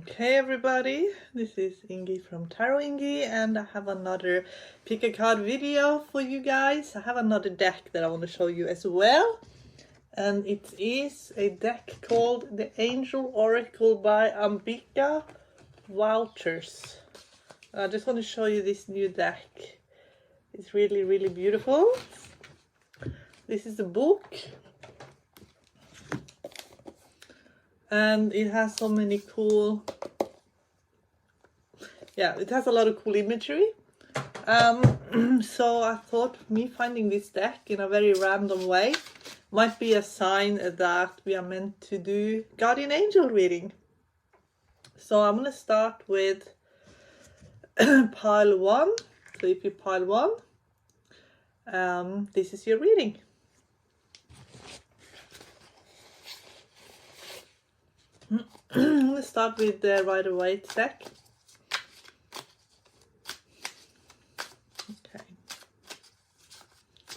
Okay everybody, this is Ingi from Tarot Ingi, and I have another pick a card video for you guys. I have another deck that I want to show you as well, and it is a deck called the Angel Oracle by Ambika Walters. I just want to show you this new deck. It's really beautiful. This is the book, and it has so many cool, it has a lot of cool imagery. So I thought me finding this deck in a very random way might be a sign that we are meant to do guardian angel reading. So I'm gonna start with pile 1. So if you pile 1, this is your reading. I'm gonna start with the Rider-Waite deck. Okay.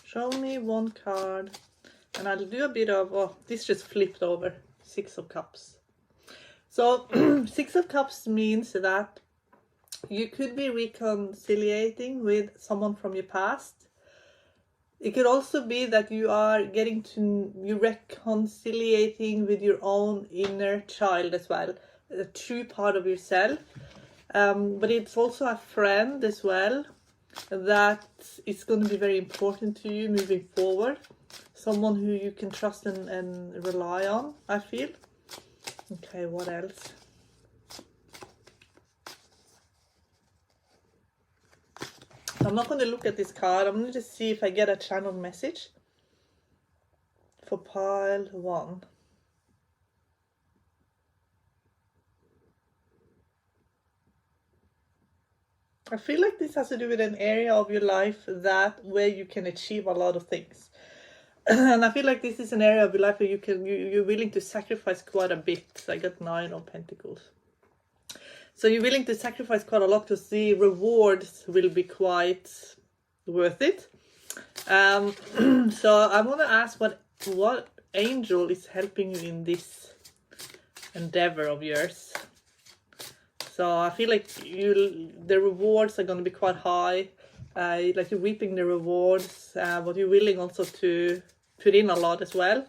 Show me one card, and I'll do a bit of, oh, this just flipped over. 6 of Cups. So 6 of Cups means that you could be reconciliating with someone from your past. It could also be that you are reconciliating with your own inner child as well, a true part of yourself. But it's also a friend as well that is going to be very important to you moving forward. Someone who you can trust and rely on, I feel. Okay, what else? I'm not going to look at this card. I'm going to just see if I get a channel message for pile 1. I feel like this has to do with an area of your life where you can achieve a lot of things. And I feel like this is an area of your life where you're willing to sacrifice quite a bit. I got 9 of Pentacles. So you're willing to sacrifice quite a lot because the rewards will be quite worth it. So I want to ask what angel is helping you in this endeavor of yours. So I feel like the rewards are going to be quite high. Like you're reaping the rewards, but you're willing also to put in a lot as well.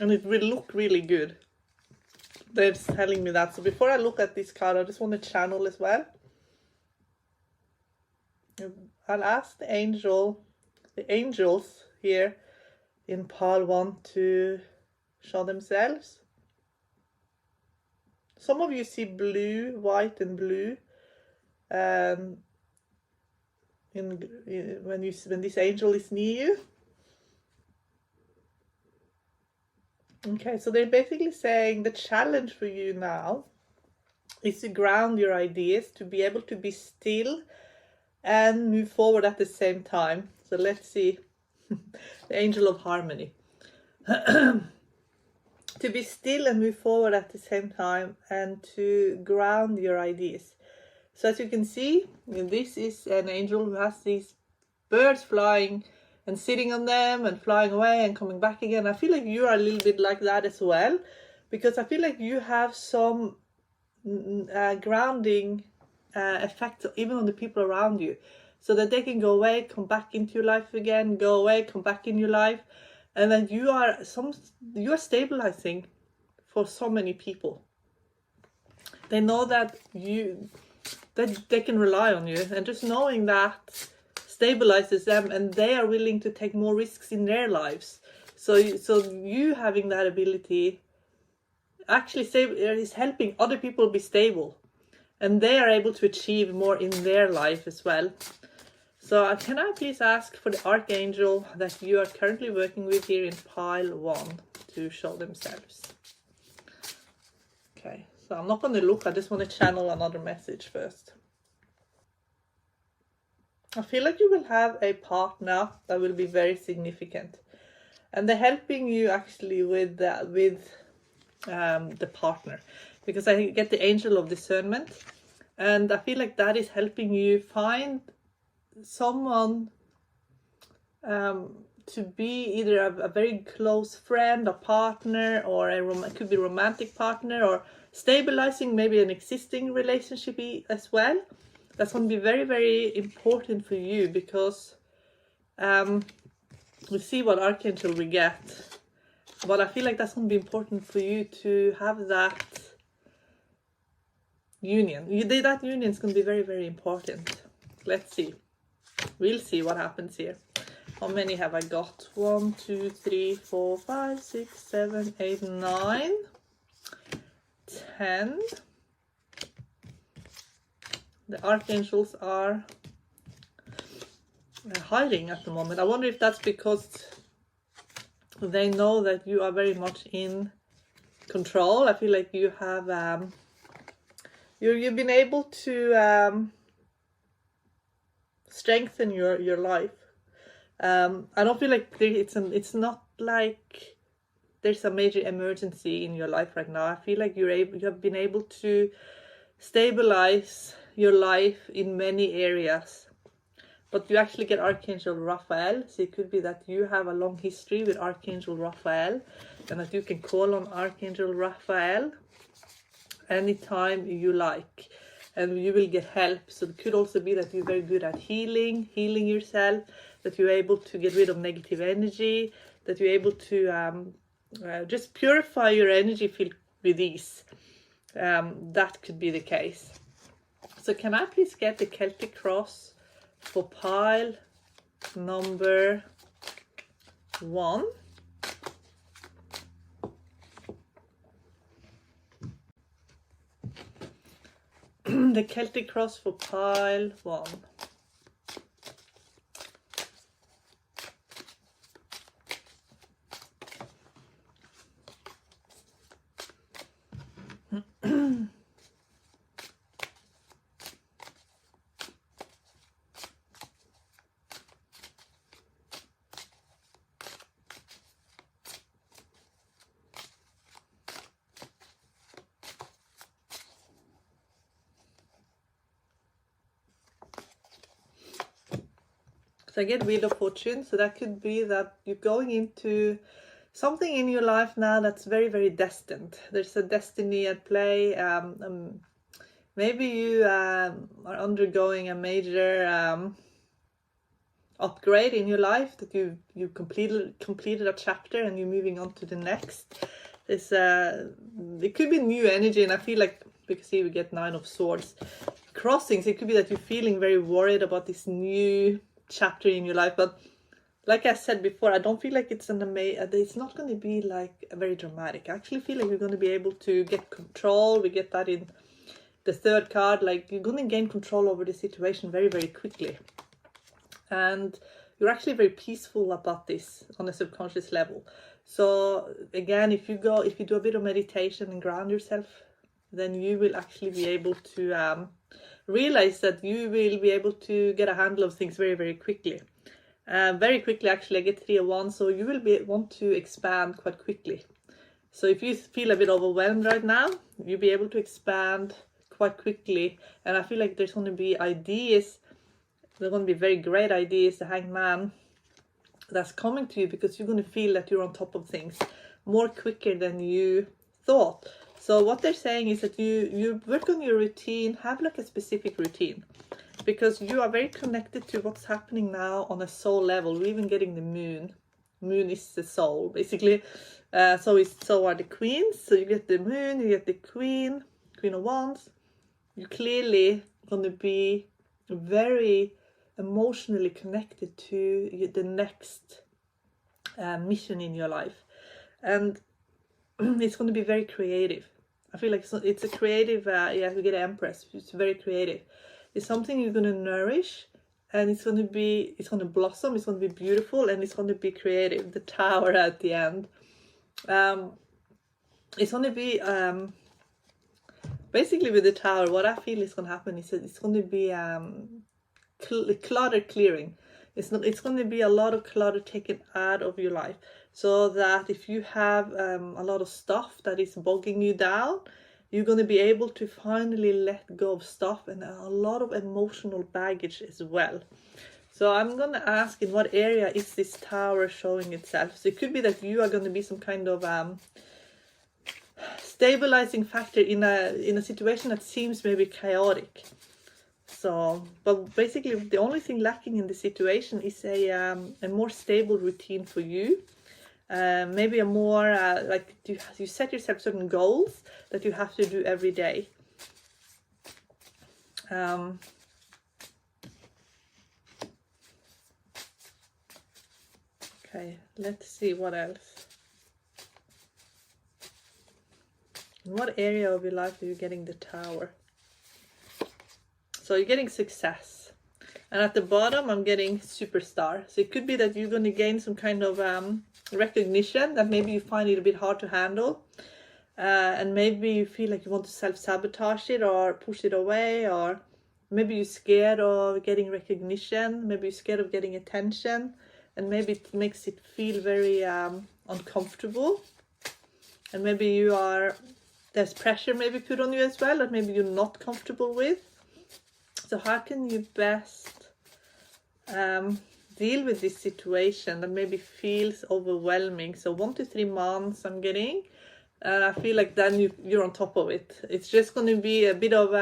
And it will look really good. They're telling me that. So before I look at this card, I just want to channel as well. I'll ask the angels here in pile 1 to show themselves. Some of you see blue, white and blue when this angel is near you. Okay, so they're basically saying the challenge for you now is to ground your ideas, to be able to be still and move forward at the same time. So let's see. The Angel of Harmony. To be still and move forward at the same time, and to ground your ideas. So as you can see, this is an angel who has these birds flying and sitting on them and flying away and coming back again. I feel like you are a little bit like that as well, because I feel like you have some grounding effect even on the people around you, so that they can go away, come back into your life again, go away, come back in your life, and then you are stabilizing for so many people. They know that they can rely on you, and just knowing that stabilizes them, and they are willing to take more risks in their lives. So you having that ability actually is helping other people be stable, and they are able to achieve more in their life as well. So can I please ask for the archangel that you are currently working with here in pile 1 to show themselves? Okay, so I'm not going to look, I just want to channel another message first. I feel like you will have a partner that will be very significant, and they're helping you actually with the partner, because I get the Angel of Discernment, and I feel like that is helping you find someone to be either a very close friend, a partner, or it could be romantic partner, or stabilizing maybe an existing relationship as well. That's going to be very, very important for you, because we see what archangel we get. But I feel like that's going to be important for you to have that union. That union is going to be very, very important. Let's see. We'll see what happens here. How many have I got? 1, 2, 3, 4, 5, 6, 7, 8, 9, 10. The archangels are hiding at the moment. I wonder if that's because they know that you are very much in control. I feel like you have you've been able to strengthen your life. I don't feel like it's not like there's a major emergency in your life right now. I feel like you have been able to stabilize your life in many areas. But you actually get Archangel Raphael, so it could be that you have a long history with Archangel Raphael, and that you can call on Archangel Raphael anytime you like, and you will get help. So it could also be that you're very good at healing yourself, that you're able to get rid of negative energy, that you're able to just purify your energy field with ease. That could be the case. So can I please get the Celtic cross for pile number 1? The Celtic cross for pile 1. So I get Wheel of Fortune, so that could be that you're going into something in your life now that's very, very destined. There's a destiny at play. Maybe you are undergoing a major upgrade in your life, that you completed a chapter and you're moving on to the next. It could be new energy, and I feel like, because here we get 9 of Swords. Crossings, it could be that you're feeling very worried about this new chapter in your life, but like I said before, I don't feel like it's it's not going to be like very dramatic. I actually feel like you're going to be able to get control. We get that in the 3rd card, like you're going to gain control over the situation very, very quickly, and you're actually very peaceful about this on a subconscious level. So again, if you do a bit of meditation and ground yourself, then you will actually be able to realize that you will be able to get a handle of things very, very quickly. Very quickly, actually, I get 3 of Wands, so you will want to expand quite quickly. So if you feel a bit overwhelmed right now, you'll be able to expand quite quickly. And I feel like there's going to be ideas, there's going to be very great ideas, the Hanged Man, that's coming to you, because you're going to feel that you're on top of things more quicker than you thought. So what they're saying is that you work on your routine, have like a specific routine, because you are very connected to what's happening now on a soul level. We're even getting the moon. Moon is the soul, basically. So are the queens. So you get the moon, you get the queen of Wands. You're clearly going to be very emotionally connected to the next mission in your life. And it's going to be very creative. I feel like it's a creative, we get Empress. It's very creative. It's something you're going to nourish, and it's going to blossom, it's going to be beautiful, and it's going to be creative. The Tower at the end. It's going to be, basically with the Tower, what I feel is going to happen is that it's going to be clutter clearing. It's going to be a lot of clutter taken out of your life, so that if you have a lot of stuff that is bogging you down, you're going to be able to finally let go of stuff, and a lot of emotional baggage as well. So I'm going to ask, in what area is this tower showing itself? So it could be that you are going to be some kind of stabilizing factor in a situation that seems maybe chaotic. So, but basically the only thing lacking in the situation is a more stable routine for you. Maybe a more like you set yourself certain goals that you have to do every day. Okay, let's see what else. In what area of your life are you getting the tower? So you're getting success. And at the bottom, I'm getting superstar. So it could be that you're going to gain some kind of recognition that maybe you find it a bit hard to handle. And maybe you feel like you want to self-sabotage it or push it away, or maybe you're scared of getting recognition, maybe you're scared of getting attention, and maybe it makes it feel very uncomfortable. And maybe there's pressure maybe put on you as well that maybe you're not comfortable with. So how can you best deal with this situation that maybe feels overwhelming? So 1 to 3 months I'm getting, and I feel like then you're on top of it. It's just going to be a bit of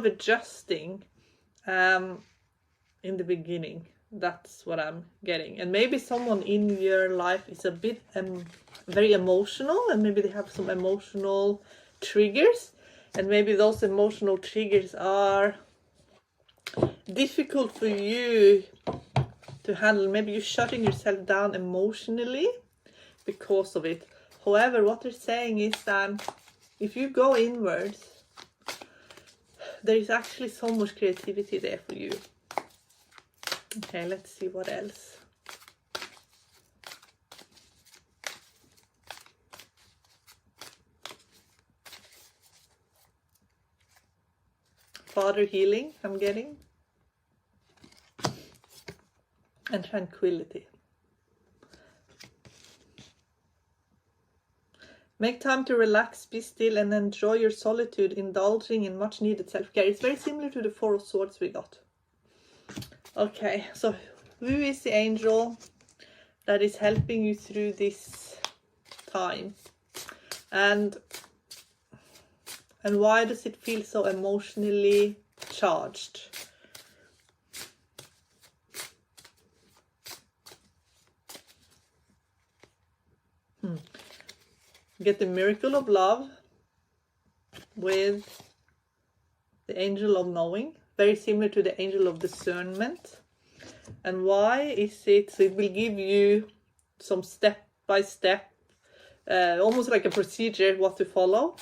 adjusting in the beginning. That's what I'm getting. And maybe someone in your life is a bit very emotional, and maybe they have some emotional triggers, and maybe those emotional triggers are difficult for you to handle. Maybe you're shutting yourself down emotionally because of it. However, what they're saying is that if you go inwards, there is actually so much creativity there for you. Okay, let's see what else. Father healing, I'm getting. And tranquility. Make time to relax, be still, and enjoy your solitude, indulging in much needed self-care. It's very similar to the 4 of Swords we got. Okay, so who is the angel that is helping you through this time? And why does it feel so emotionally charged? Get the miracle of love with the angel of knowing, very similar to the angel of discernment. And why is it? So it will give you some step by step, almost like a procedure, what to follow.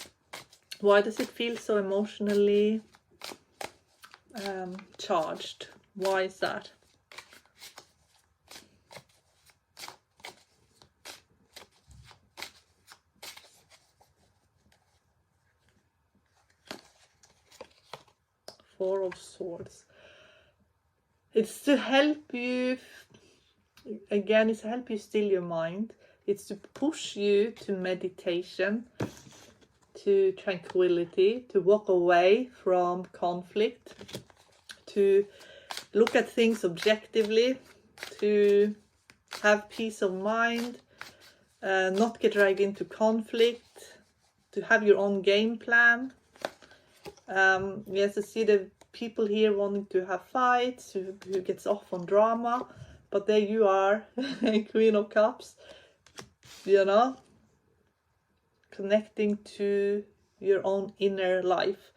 Why does it feel so emotionally charged? Why is that? Four of Swords. It's to help you, again, it's to help you still your mind. It's to push you to meditation, to tranquility, to walk away from conflict, to look at things objectively, to have peace of mind, not get dragged into conflict, to have your own game plan. Yes, I see the people here wanting to have fights, who gets off on drama, but there you are, Queen of Cups, you know, connecting to your own inner life.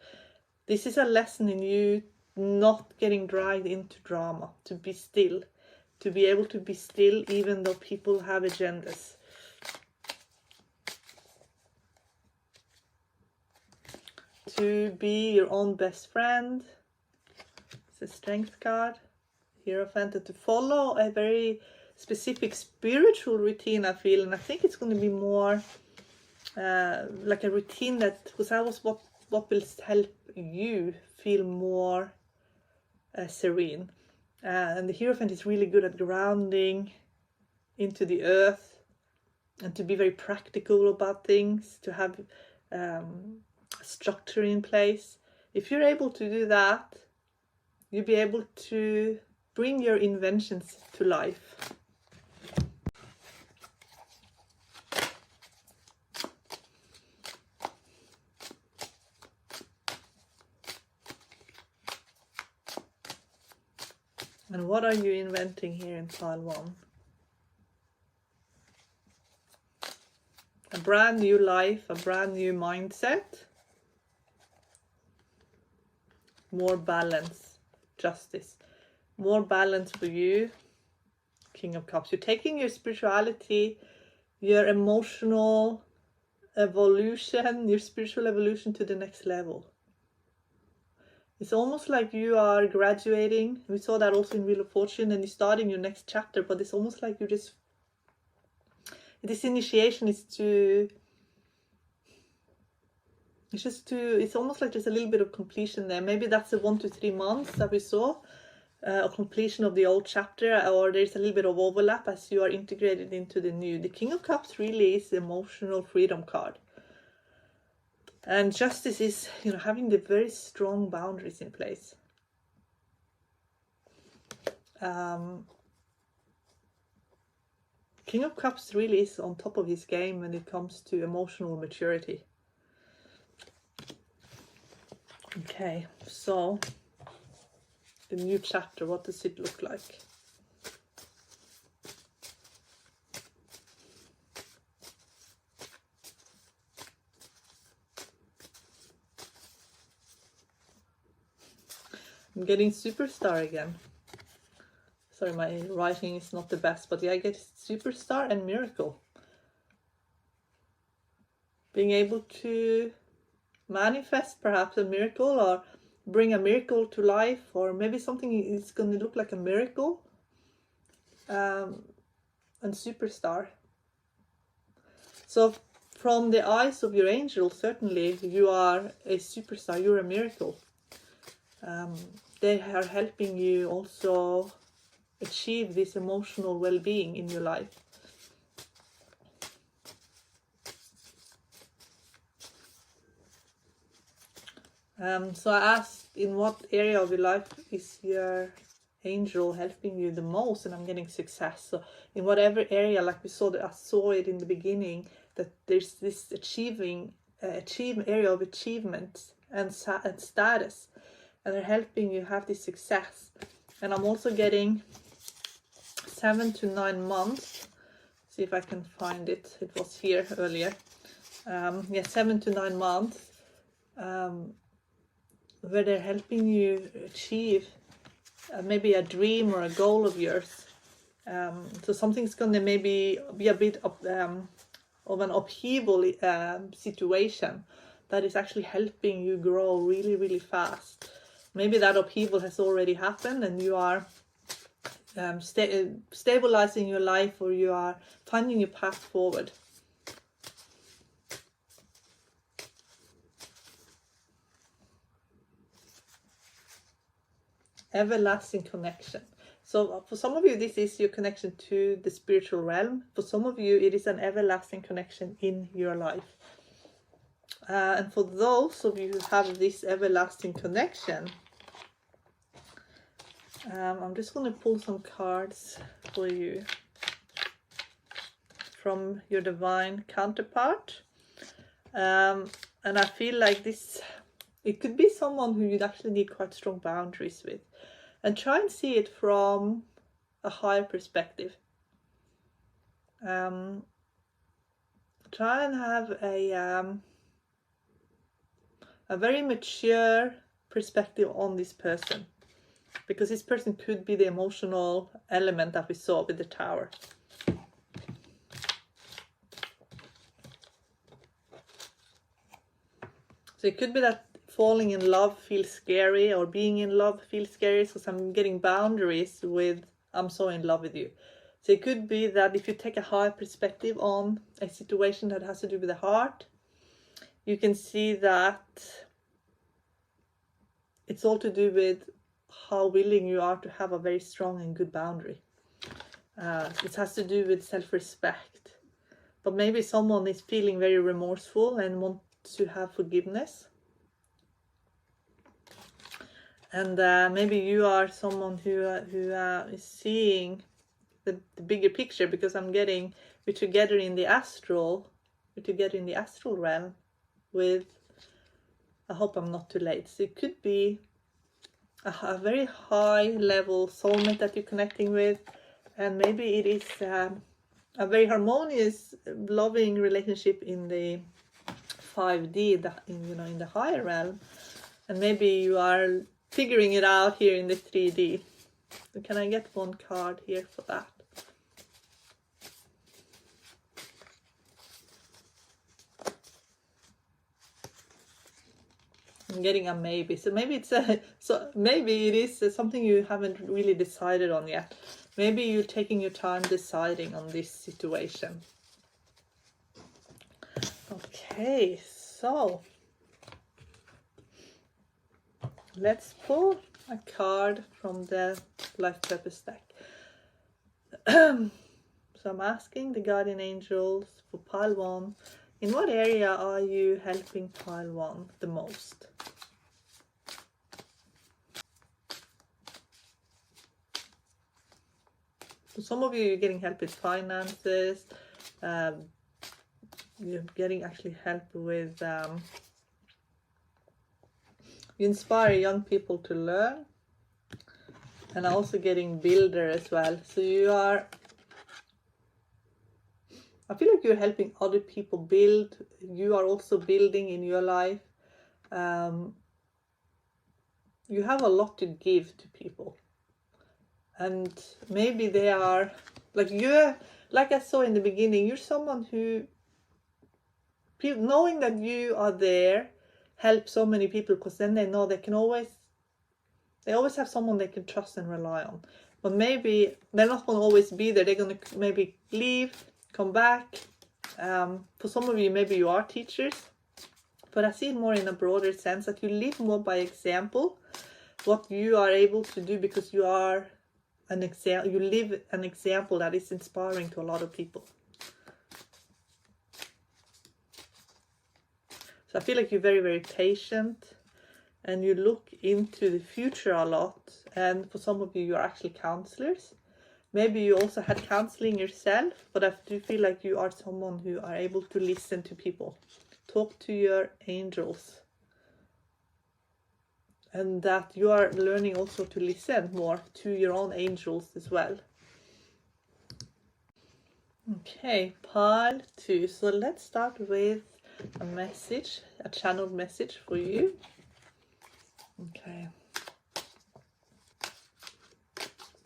This is a lesson in you not getting dragged into drama, to be still, to be able to be still even though people have agendas. To be your own best friend. It's a strength card. Hierophant, and to follow a very specific spiritual routine, I feel. And I think it's going to be more like a routine that, because that was what will help you feel more serene. And the Hierophant is really good at grounding into the earth and to be very practical about things, to have structure in place. If you're able to do that, you'll be able to bring your inventions to life. And what are you inventing here in pile 1? A brand new life, a brand new mindset, more balance, justice, more balance for you, King of Cups. You're taking your spirituality, your emotional evolution, your spiritual evolution to the next level. It's almost like you are graduating. We saw that also in Wheel of Fortune, and you're starting your next chapter, but it's almost like you just, this initiation is to, it's almost like there's a little bit of completion there. Maybe that's the 1 to 3 months that we saw, a completion of the old chapter, or there's a little bit of overlap as you are integrated into the new. The King of Cups really is the emotional freedom card. And justice is, you know, having the very strong boundaries in place. King of Cups really is on top of his game when it comes to emotional maturity. Okay, so the new chapter, what does it look like? I'm getting superstar again. Sorry, my writing is not the best, but yeah, I get superstar and miracle. Being able to manifest perhaps a miracle, or bring a miracle to life, or maybe something is going to look like a miracle. And superstar. So from the eyes of your angel, certainly you are a superstar, you're a miracle. They are helping you also achieve this emotional well-being in your life. So I asked, in what area of your life is your angel helping you the most? And I'm getting success. So in whatever area, like we saw, that I saw it in the beginning, that there's this area of achievement and status, and they're helping you have this success. And I'm also getting 7 to 9 months. See if I can find it. It was here earlier. 7 to 9 months, where they're helping you achieve maybe a dream or a goal of yours. So something's going to maybe be a bit of an upheaval situation that is actually helping you grow really, really fast. Maybe that upheaval has already happened and you are stabilizing your life, or you are finding your path forward. Everlasting connection. So for some of you, this is your connection to the spiritual realm. For some of you, it is an everlasting connection in your life. And for those of you who have this everlasting connection, I'm just going to pull some cards for you from your divine counterpart. And I feel like this, it could be someone who you'd actually need quite strong boundaries with. And try and see it from a higher perspective. Try and have a very mature perspective on this person. Because this person could be the emotional element that we saw with the Tower. So it could be that falling in love feels scary, or being in love feels scary, because I'm getting boundaries with I'm so in love with you. So it could be that if you take a high perspective on a situation that has to do with the heart, you can see that it's all to do with how willing you are to have a very strong and good boundary. It has to do with self-respect. But maybe someone is feeling very remorseful and wants to have forgiveness. And maybe you are someone who is seeing the bigger picture, because I'm getting we're together in the astral realm with, I hope I'm not too late. So it could be a very high level soulmate that you're connecting with, and maybe it is a very harmonious, loving relationship in the 5D, in the higher realm, and maybe you are figuring it out here in the 3D. So can I get one card here for that? I'm getting a maybe. So maybe it's maybe it is something you haven't really decided on yet. Maybe you're taking your time deciding on this situation. Okay, so let's pull a card from the Life Purpose deck. So I'm asking the guardian angels for pile 1. In what area are you helping pile 1 the most? For some of you, you're getting help with finances. You're getting actually help with, you inspire young people to learn, and also getting builder as well. So you are, I feel like you're helping other people build. You are also building in your life. You have a lot to give to people, and maybe they are like like I saw in the beginning, you're someone who, knowing that you are there, help so many people, because then they know they always have someone they can trust and rely on. But maybe they're not going to always be there. They're going to maybe leave, come back. For some of you, maybe you are teachers, but I see it more in a broader sense, that you live more by example, what you are able to do, because you are an example. You live an example that is inspiring to a lot of people. So I feel like you're very, very patient, and you look into the future a lot. And for some of you, you're actually counselors. Maybe you also had counseling yourself, but I do feel like you are someone who are able to listen to people, talk to your angels, and that you are learning also to listen more to your own angels as well. Okay, pile 2. So let's start with a message, a channeled message for you. Okay.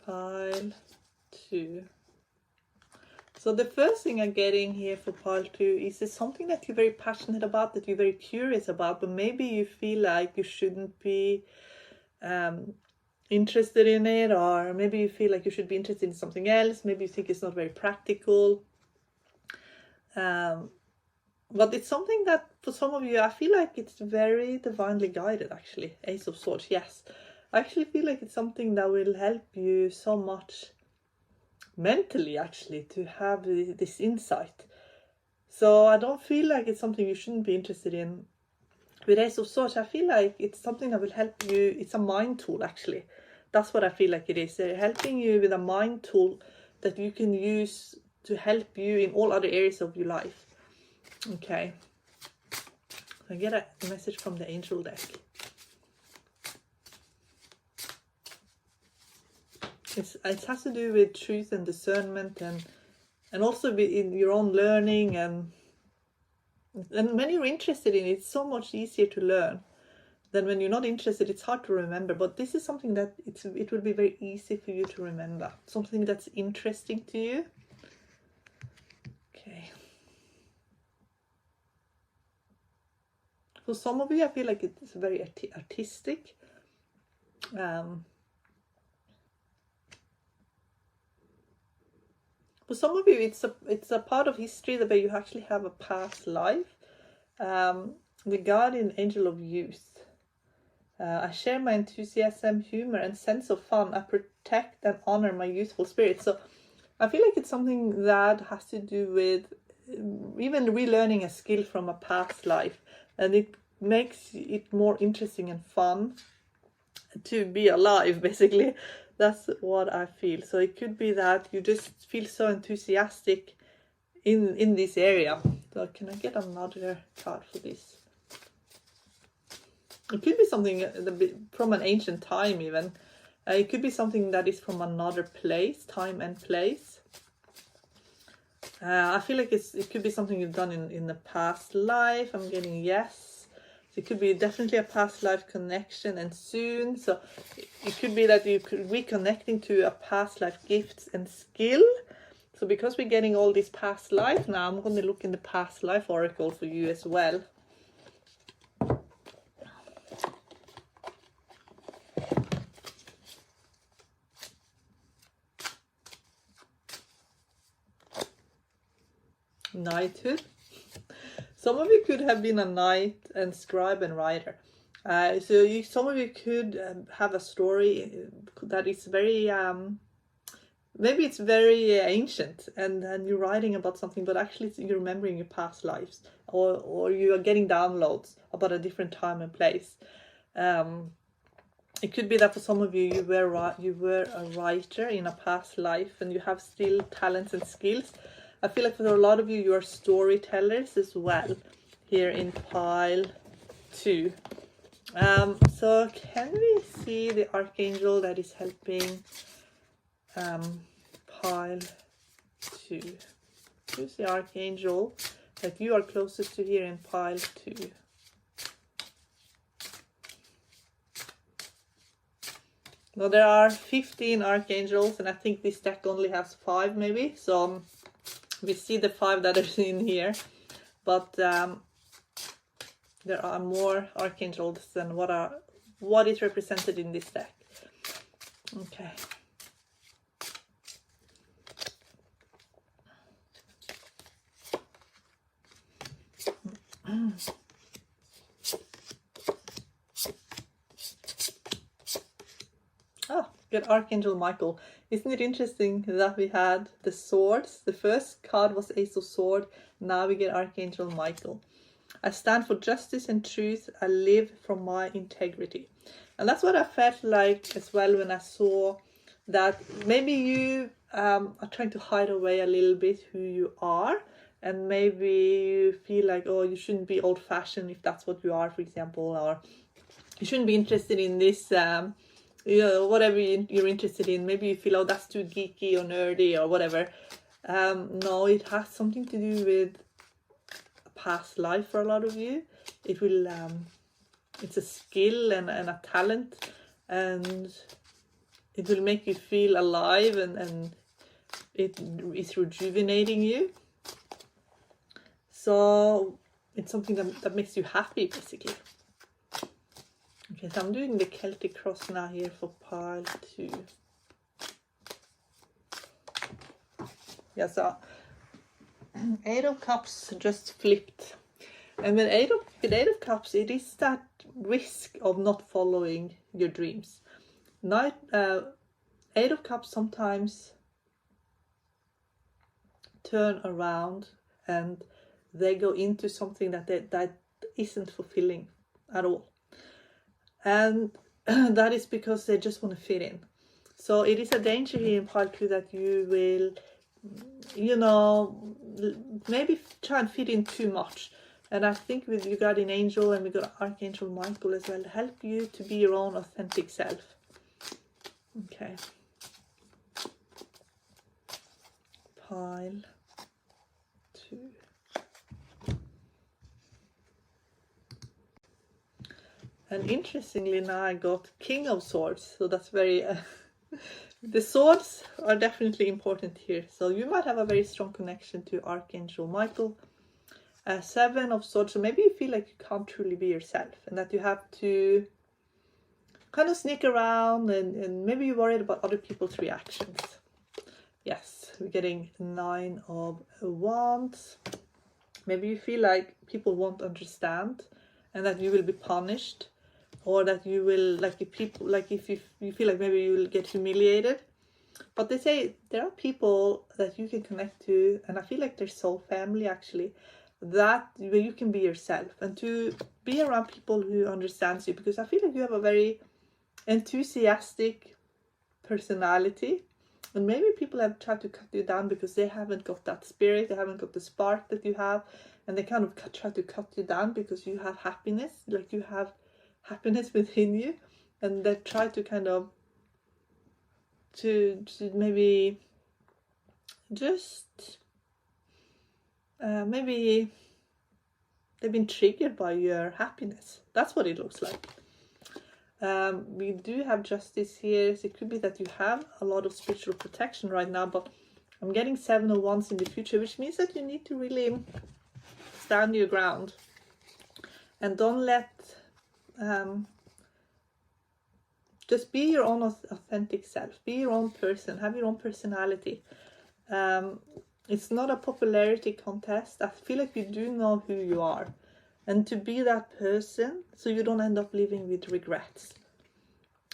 Pile 2. So the first thing I'm getting here for pile 2 is it's something that you're very passionate about, that you're very curious about, but maybe you feel like you shouldn't be interested in it, or maybe you feel like you should be interested in something else. Maybe you think it's not very practical. But it's something that for some of you, I feel like it's very divinely guided, actually. Ace of Swords, yes. I actually feel like it's something that will help you so much mentally, actually, to have this insight. So I don't feel like it's something you shouldn't be interested in. With Ace of Swords, I feel like it's something that will help you. It's a mind tool, actually. That's what I feel like it is. They're helping you with a mind tool that you can use to help you in all other areas of your life. Okay. I get a message from the angel deck. It has to do with truth and discernment, and also in your own learning, and when you're interested in it, it's so much easier to learn than when you're not interested. It's hard to remember, but this is something that it will be very easy for you to remember, something that's interesting to you. Okay. For some of you, I feel like it's very artistic. For some of you, it's a part of history where you actually have a past life. The guardian angel of youth. I share my enthusiasm, humor, and sense of fun. I protect and honor my youthful spirit. So I feel like it's something that has to do with even relearning a skill from a past life, and it makes it more interesting and fun. to be alive, basically. That's what I feel. So it could be that you just feel so enthusiastic in this area. So can I get another card for this? It could be something from an ancient time even. It could be something that is from another place, time and place. I feel like it could be something you've done in the past life. I'm getting yes. So it could be definitely a past life connection and soon. So it could be that you could reconnecting to a past life gifts and skill. So because we're getting all this past life now, I'm going to look in the past life oracle for you as well. Knighthood. Some of you could have been a knight and scribe and writer. Some of you could have a story that is very maybe it's very ancient, and you're writing about something, but actually you're remembering your past lives, or you are getting downloads about a different time and place. It could be that for some of you, you were a writer in a past life, and you have still talents and skills. I feel like for a lot of you, you are storytellers as well, here in pile 2. So can we see the archangel that is helping pile 2? Who's the archangel that you are closest to here in pile 2? Now there are 15 archangels, and I think this deck only has 5 maybe, so we see the 5 that are in here, but there are more archangels than what is represented in this deck. Okay. Good, Archangel Michael. Isn't it interesting that we had the swords? The first card was Ace of Swords. Now we get Archangel Michael. I stand for justice and truth. I live from my integrity. And that's what I felt like as well when I saw that maybe you are trying to hide away a little bit who you are. And maybe you feel like, oh, you shouldn't be old-fashioned if that's what you are, for example. Or you shouldn't be interested in this... whatever you're interested in. Maybe you feel, oh, that's too geeky or nerdy or whatever. No, it has something to do with a past life for a lot of you. It will it's a skill and a talent, and it will make you feel alive, and it is rejuvenating you. So it's something that makes you happy, basically. Okay, so I'm doing the Celtic cross now here for pile 2. Yeah, so 8 of Cups just flipped. And with 8 of Cups, it is that risk of not following your dreams. 8 of Cups sometimes turn around and they go into something that isn't fulfilling at all. And that is because they just want to fit in. So it is a danger here in pile 2 that you will, maybe try and fit in too much. And I think with you got an angel and we got Archangel Michael as well, help you to be your own authentic self. Okay. Pile 2. And interestingly, now I got King of Swords, so that's very... the swords are definitely important here. So you might have a very strong connection to Archangel Michael. 7 of Swords, so maybe you feel like you can't truly be yourself, and that you have to kind of sneak around, and maybe you're worried about other people's reactions. Yes, we're getting 9 of Wands. Maybe you feel like people won't understand, and that you will be punished. Or that you will, if you feel like maybe you will get humiliated. But they say there are people that you can connect to, and I feel like they're soul family actually, that where you can be yourself and to be around people who understands you, because I feel like you have a very enthusiastic personality. And maybe people have tried to cut you down because they haven't got that spirit, they haven't got the spark that you have, and they kind of try to cut you down because you have happiness, like you have happiness within you, and they try to kind of to maybe just maybe they've been triggered by your happiness. That's what it looks like. We do have justice here, so it could be that you have a lot of spiritual protection right now, but I'm getting 7 of Wands in the future, which means that you need to really stand your ground and don't let just be your own authentic self, be your own person, have your own personality. It's not a popularity contest. I feel like you do know who you are, and to be that person so you don't end up living with regrets.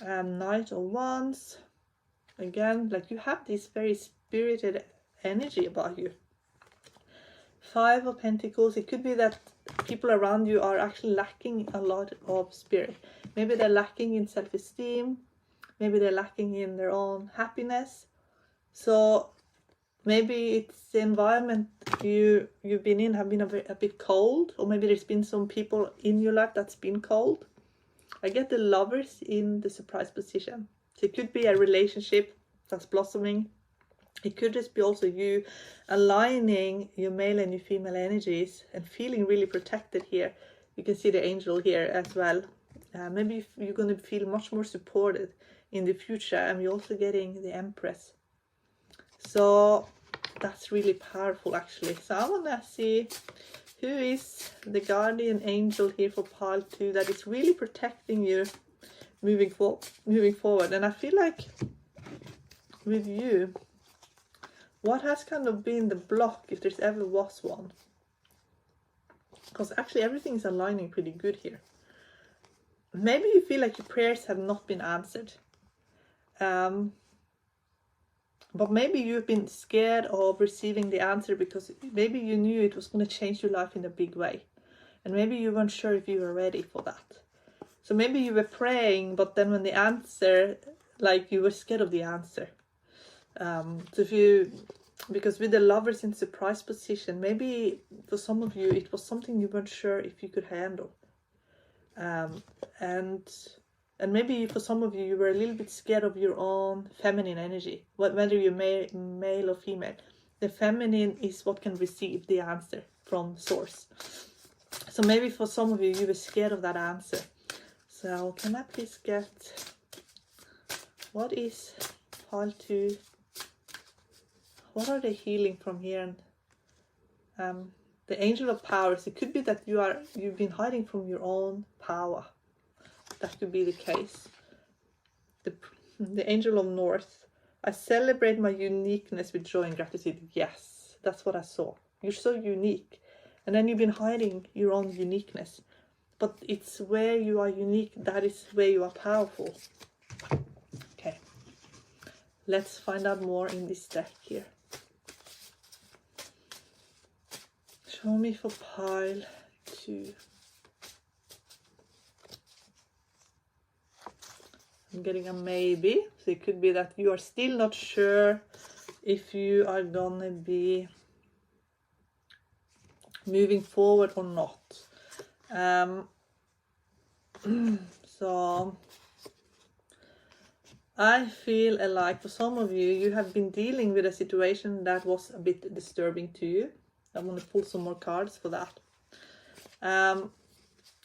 Knight of Wands, again, like you have this very spirited energy about you. 5 of Pentacles, it could be that people around you are actually lacking a lot of spirit. Maybe they're lacking in self-esteem, maybe they're lacking in their own happiness. So maybe it's the environment you've been in have been a bit cold, or maybe there's been some people in your life that's been cold. I get the Lovers in the surprise position. So it could be a relationship that's blossoming. It could just be also you aligning your male and your female energies and feeling really protected here. You can see the angel here as well. Maybe you're going to feel much more supported in the future, and you're also getting the Empress. So that's really powerful actually. So I want to see who is the guardian angel here for pile 2 that is really protecting you moving forward. And I feel like with you, what has kind of been the block, if there's ever was one, because actually everything is aligning pretty good here. Maybe you feel like your prayers have not been answered. But maybe you've been scared of receiving the answer because maybe you knew it was going to change your life in a big way. And maybe you weren't sure if you were ready for that. So maybe you were praying, but then when the answer, like you were scared of the answer. So if you, because with the Lovers in surprise position, maybe for some of you, it was something you weren't sure if you could handle. And maybe for some of you, you were a little bit scared of your own feminine energy, whether you're male or female. The feminine is what can receive the answer from source. So maybe for some of you, you were scared of that answer. So can I please get, what is pile 2? What are they healing from here? And the Angel of Powers, it could be that you've been hiding from your own power. That could be the case. The Angel of North. I celebrate my uniqueness with joy and gratitude. Yes, that's what I saw. You're so unique. And then you've been hiding your own uniqueness. But it's where you are unique, that is where you are powerful. Okay. Let's find out more in this deck here. Show me for pile 2. I'm getting a maybe. So it could be that you are still not sure if you are gonna be moving forward or not. So I feel like for some of you, you have been dealing with a situation that was a bit disturbing to you. I want to pull some more cards for that.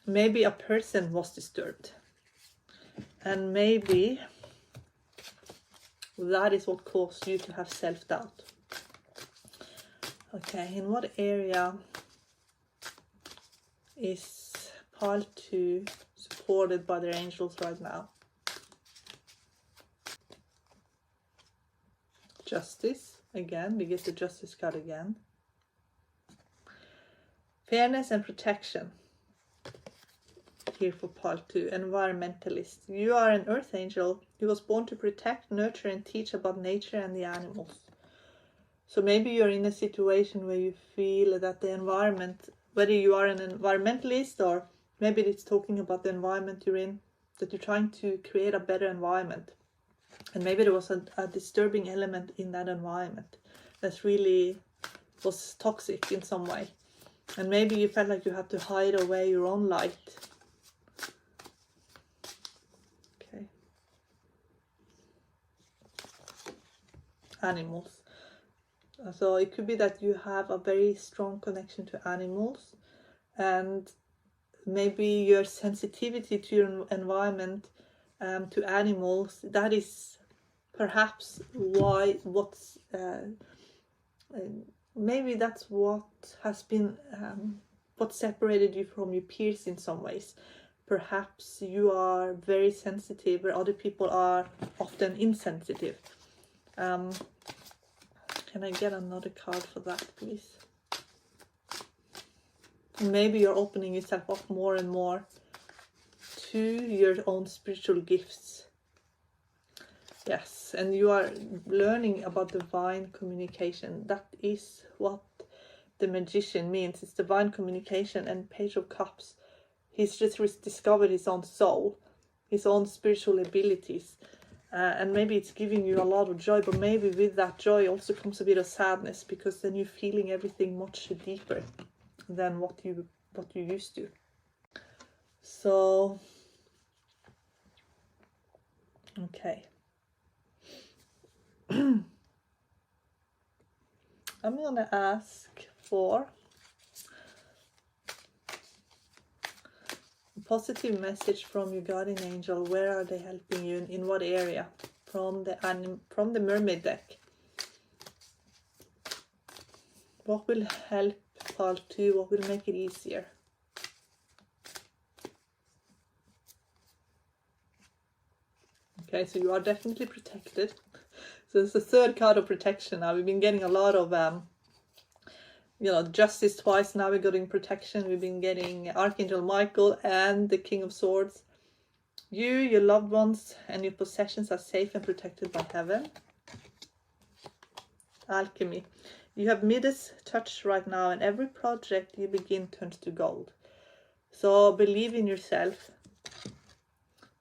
Maybe a person was disturbed. And maybe that is what caused you to have self-doubt. Okay, in what area is pile 2 supported by their angels right now? Justice, again, we get the Justice card again. Fairness and protection. Here for pile 2, environmentalist. You are an earth angel who was born to protect, nurture and teach about nature and the animals. So maybe you're in a situation where you feel that the environment, whether you are an environmentalist or maybe it's talking about the environment you're in. that you're trying to create a better environment. And maybe there was a disturbing element in that environment that really was toxic in some way. And maybe you felt like you had to hide away your own light. Okay. Animals. So it could be that you have a very strong connection to animals, and maybe your sensitivity to your environment, to animals, that is perhaps maybe that's what has been what separated you from your peers in some ways. Perhaps you are very sensitive where other people are often insensitive. Can I get another card for that, please? Maybe you're opening yourself up more and more to your own spiritual gifts. Yes, and you are learning about divine communication. That is what the magician means. It's divine communication. And Page of Cups, he's just discovered his own soul, his own spiritual abilities. And maybe it's giving you a lot of joy, but maybe with that joy also comes a bit of sadness, because then you're feeling everything much deeper than what you used to. So, okay. I'm gonna ask for a positive message from your guardian angel. Where are they helping you? In what area? From the mermaid deck. What will help part 2? What will make it easier? Okay, so you are definitely protected. So it's the third card of protection now. We've been getting a lot of justice twice. Now we're getting protection. We've been getting Archangel Michael and the King of Swords. You, your loved ones, and your possessions are safe and protected by heaven. Alchemy. You have Midas touch right now, and every project you begin turns to gold. So believe in yourself.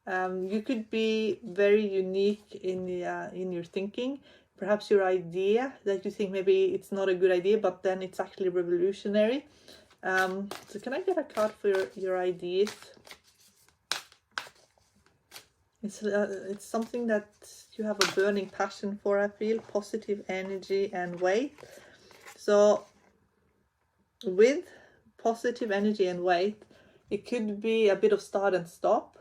You could be very unique in your thinking. Perhaps your idea that you think maybe it's not a good idea, but then it's actually revolutionary. So can I get a card for your ideas? It's something that you have a burning passion for, I feel. Positive energy and weight. So with positive energy and weight, it could be a bit of start and stop.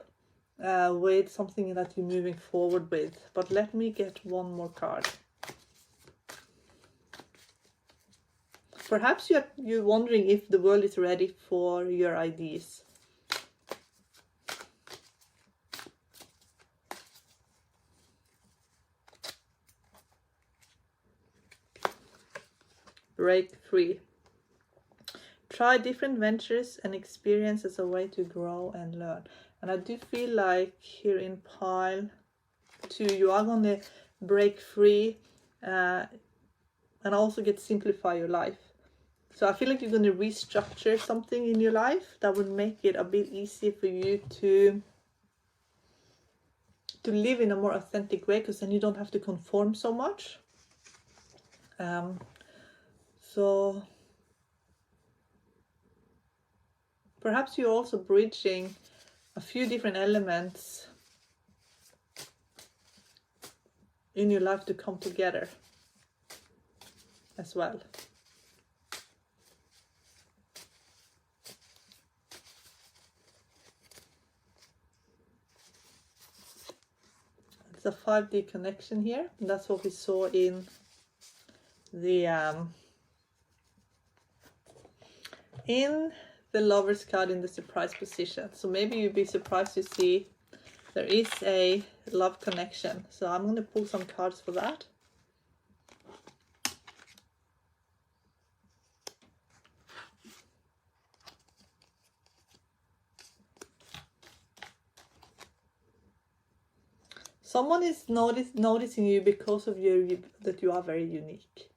With something that you're moving forward with. But let me get one more card. Perhaps you're wondering if the world is ready for your ideas. Break free. Try different ventures and experience as a way to grow and learn. And I do feel like here in pile 2, you are going to break free and also simplify your life. So I feel like you're going to restructure something in your life that would make it a bit easier for you to live in a more authentic way, because then you don't have to conform so much. So perhaps you're also bridging a few different elements in your life to come together as well. It's a 5D connection here, and that's what we saw in the Lover's card in the surprise position. So maybe you'd be surprised to see there is a love connection. So I'm going to pull some cards for that. Someone is noticing you because of that you are very unique.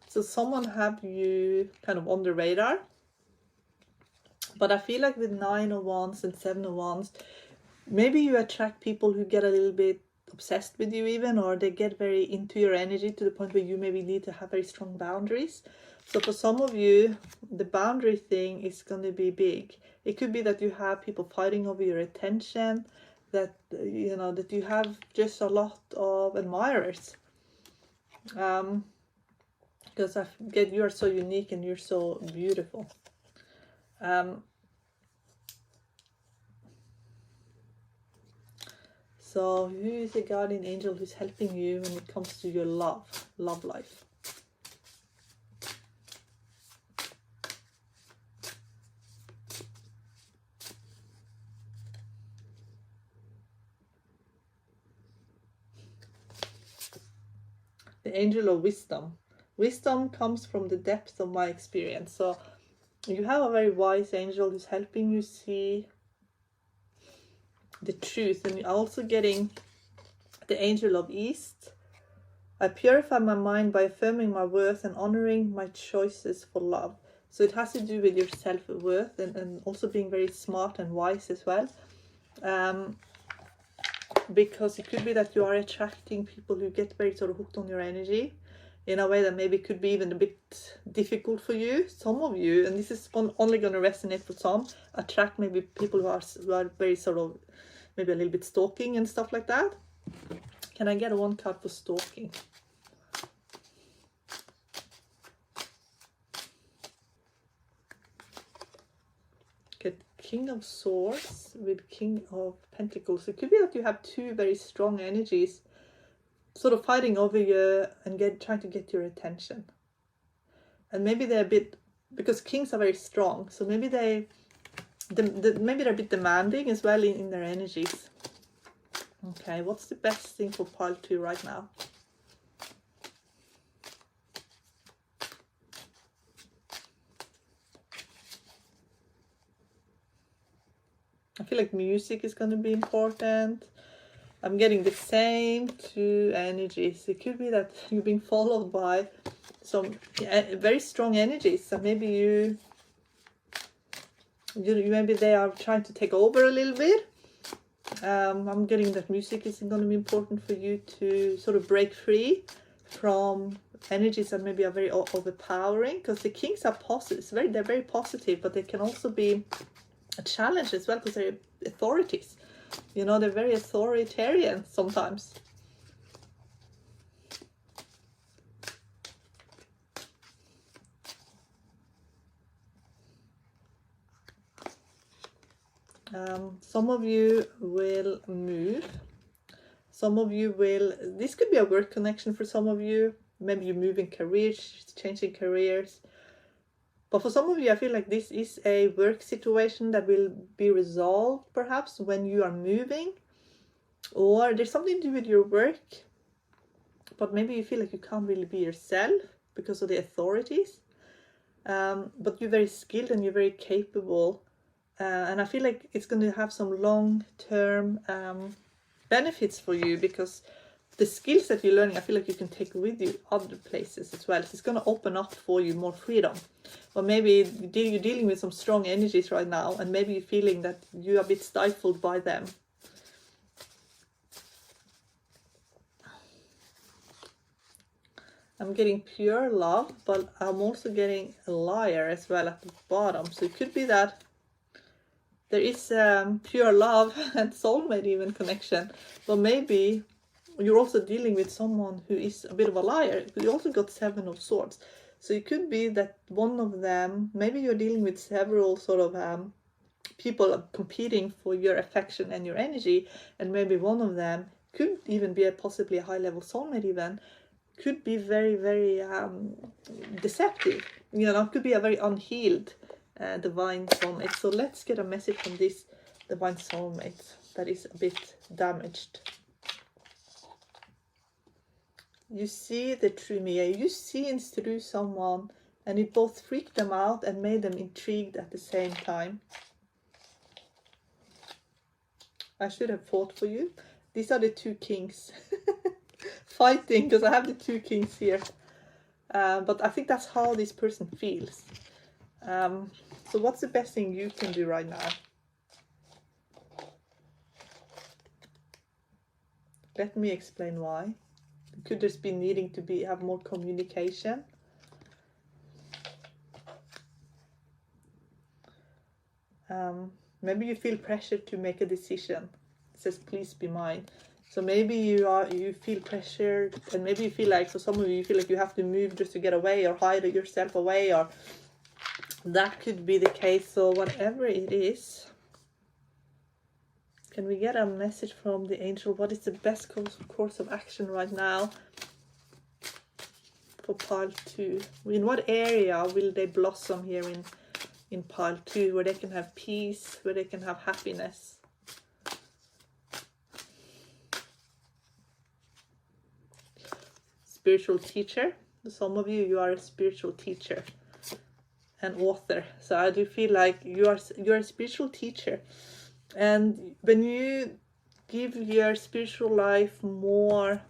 So someone have you kind of on the radar. But I feel like with 9 of Wands and 7 of Wands, Maybe you attract people who get a little bit obsessed with you even, or they get very into your energy to the point where you maybe need to have very strong boundaries. So for some of you, the boundary thing is going to be big. It could be that you have people fighting over your attention, that you know, that you have just a lot of admirers. Because I get you are so unique and you're so beautiful. So who is a guardian angel who's helping you when it comes to your love life? The angel of wisdom. Wisdom comes from the depth of my experience. So you have a very wise angel who's helping you see the truth, and you're also getting the angel of east. I purify my mind by affirming my worth and honoring my choices for love. So it has to do with your self-worth and also being very smart and wise as well. Because it could be that you are attracting people who get very sort of hooked on your energy in a way that maybe could be even a bit difficult for you. Some of you, and this is only going to resonate for some, attract maybe people who are very sort of maybe a little bit stalking and stuff like that. Can I get one card for stalking? Get King of Swords with King of Pentacles. It could be that you have two very strong energies sort of fighting over you and trying to get your attention. And maybe they're a bit, because kings are very strong, so maybe maybe they're a bit demanding as well in their energies. Okay, what's the best thing for pile 2 right now? I feel like music is going to be important. I'm getting the same two energies. It could be that you're being followed by some very strong energies. So maybe you maybe they are trying to take over a little bit. I'm getting that music is going to be important for you to sort of break free from energies that maybe are very overpowering, because the kings are positive. They're very positive, but they can also be a challenge as well, because they're authorities. You know, they're very authoritarian sometimes. Some of you will move. Some of you will, this could be a work connection for some of you. Maybe you're moving careers, changing careers. But for some of you, I feel like this is a work situation that will be resolved perhaps when you are moving. Or there's something to do with your work, but maybe you feel like you can't really be yourself because of the authorities. But you're very skilled and you're very capable. And I feel like it's going to have some long-term benefits for you, because the skills that you're learning, I feel like you can take with you other places as well. So it's going to open up for you more freedom. Or maybe you're dealing with some strong energies right now, and maybe you're feeling that you're a bit stifled by them. I'm getting pure love, but I'm also getting a liar as well at the bottom. So it could be that there is pure love and soulmate even connection, but maybe you're also dealing with someone who is a bit of a liar. You also got 7 of Swords. So it could be that one of them, maybe you're dealing with several sort of people competing for your affection and your energy, and maybe one of them could even be possibly a high-level soulmate even, could be very, very deceptive. You know, could be a very unhealed divine soulmate. So let's get a message from this divine soulmate that is a bit damaged. You see the true me. You see through someone, and it both freaked them out and made them intrigued at the same time. I should have fought for you. These are the 2 kings fighting, because I have the 2 kings here. But I think that's how this person feels. So what's the best thing you can do right now? Let me explain why. Could just be needing to have more communication. Maybe you feel pressure to make a decision. It says, please be mine. So maybe you feel pressured, and maybe you feel like, for some of you feel like you have to move just to get away or hide yourself away, or that could be the case. So whatever it is, can we get a message from the angel? What is the best course of action right now for pile 2? In what area will they blossom here in pile 2, where they can have peace, where they can have happiness? Spiritual teacher. Some of you are a spiritual teacher, an author. So I do feel like you're a spiritual teacher, and when you give your spiritual life more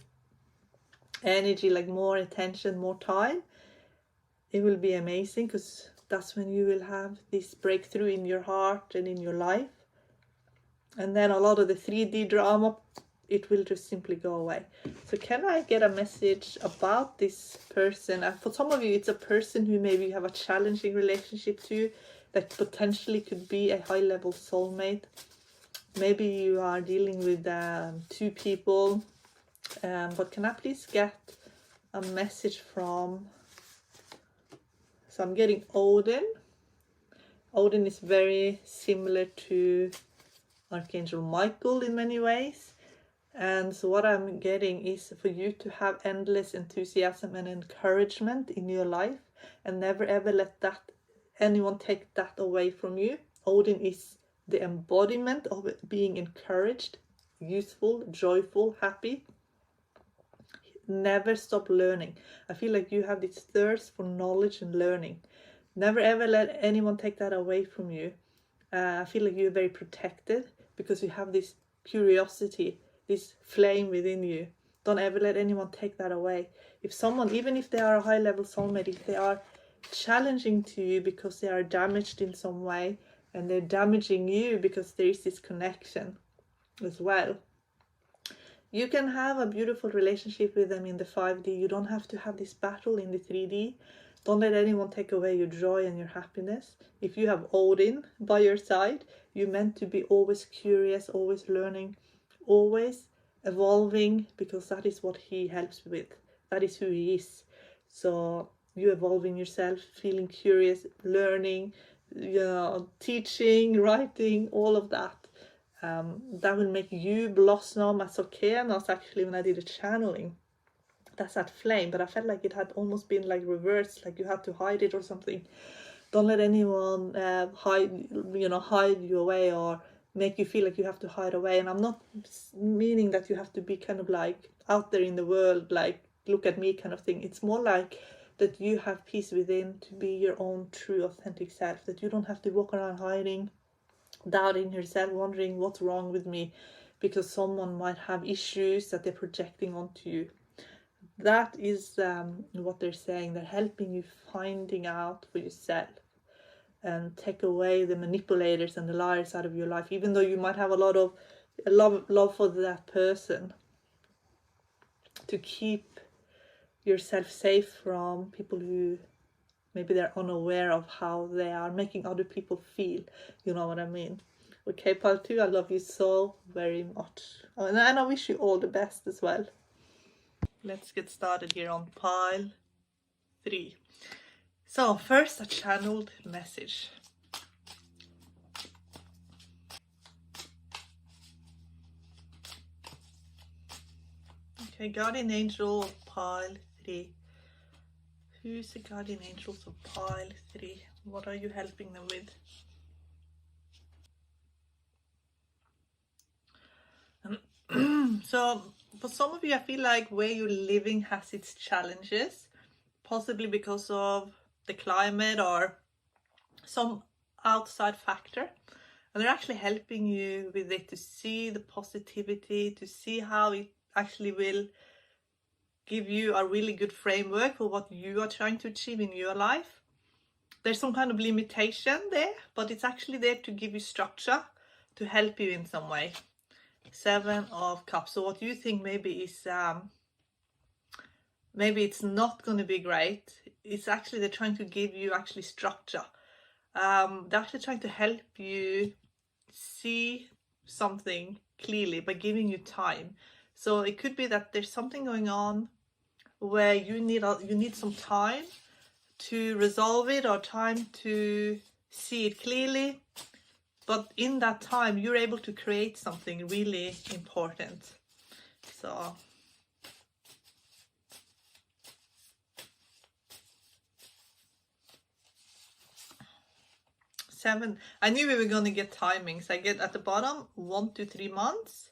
energy, like more attention, more time, it will be amazing, because that's when you will have this breakthrough in your heart and in your life. And then a lot of the 3D drama, it will just simply go away. So can I get a message about this person? For some of you, it's a person who maybe you have a challenging relationship to, that potentially could be a high-level soulmate. Maybe you are dealing with 2 people. But can I please get a message from... So I'm getting Odin. Odin is very similar to Archangel Michael in many ways. And so what I'm getting is for you to have endless enthusiasm and encouragement in your life, and never ever let anyone take that away from you. Odin is the embodiment of being encouraged, useful, joyful, happy. Never stop learning. I feel like you have this thirst for knowledge and learning. Never ever let anyone take that away from you. I feel like you're very protected because you have this curiosity, this flame within you. Don't ever let anyone take that away. If someone, even if they are a high-level soulmate, if they are challenging to you because they are damaged in some way, and they're damaging you because there is this connection as well, you can have a beautiful relationship with them in the 5D. You don't have to have this battle in the 3D. Don't let anyone take away your joy and your happiness. If you have Odin by your side, you're meant to be always curious, always learning, always evolving, because that is what he helps with. That is who he is. So you evolving yourself, feeling curious, learning, teaching, writing, all of that. That will make you blossom. As Sokenos, actually, when I did a channeling, that's that flame, but I felt like it had almost been like reversed, like you had to hide it or something. Don't let anyone hide you away or make you feel like you have to hide away. And I'm not meaning that you have to be kind of like out there in the world, like look at me kind of thing. It's more like that you have peace within to be your own true authentic self, that you don't have to walk around hiding, doubting yourself, wondering what's wrong with me, because someone might have issues that they're projecting onto you. That is what they're saying. They're helping you finding out for yourself and take away the manipulators and the liars out of your life. Even though you might have a lot of love for that person, to keep yourself safe from people who maybe they're unaware of how they are making other people feel. You know what I mean? Okay, pile 2, I love you so very much. And I wish you all the best as well. Let's get started here on pile 3. So first, a channeled message. Okay, guardian angel of pile 3. Who's the guardian angels of pile 3? What are you helping them with? So for some of you, I feel like where you're living has its challenges, possibly because of the climate or some outside factor, and they're actually helping you with it, to see the positivity, to see how it actually will give you a really good framework for what you are trying to achieve in your life. There's some kind of limitation there, but it's actually there to give you structure, to help you in some way. Seven of Cups. So what you think maybe is maybe it's not going to be great. It's actually they're trying to give you actually structure. They're actually trying to help you see something clearly by giving you time. So it could be that there's something going on where you need some time to resolve it, or time to see it clearly. But in that time, you're able to create something really important. So seven. I knew we were going to get timings. I get at the bottom 1 to 3 months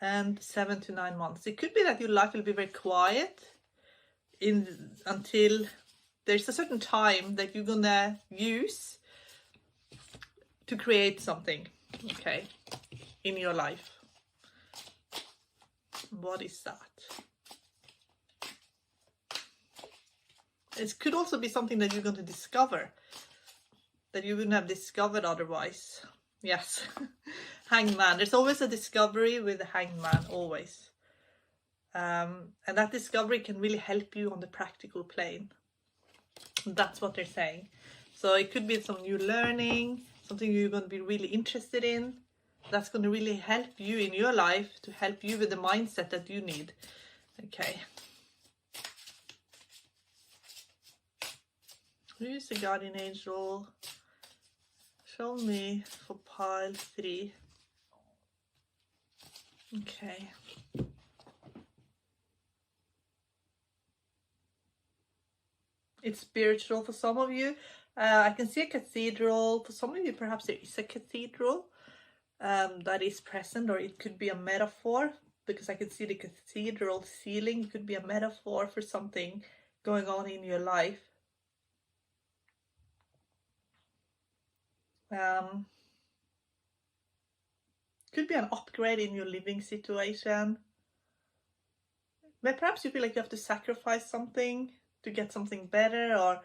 and 7 to 9 months. It could be that your life will be very quiet until there's a certain time that you're gonna use to create something, okay, in your life. What is that? It could also be something that you're going to discover that you wouldn't have discovered otherwise. Yes. Hangman. There's always a discovery with the hangman, always. And that discovery can really help you on the practical plane. That's what they're saying. So it could be some new learning, something you're going to be really interested in. That's going to really help you in your life, to help you with the mindset that you need. Okay. Who's the guardian angel? Show me for pile 3. Okay. It's spiritual for some of you. I can see a cathedral. For some of you, perhaps there is a cathedral that is present, or it could be a metaphor, because I can see the cathedral ceiling. It could be a metaphor for something going on in your life. Could be an upgrade in your living situation. But perhaps you feel like you have to sacrifice something to get something better, or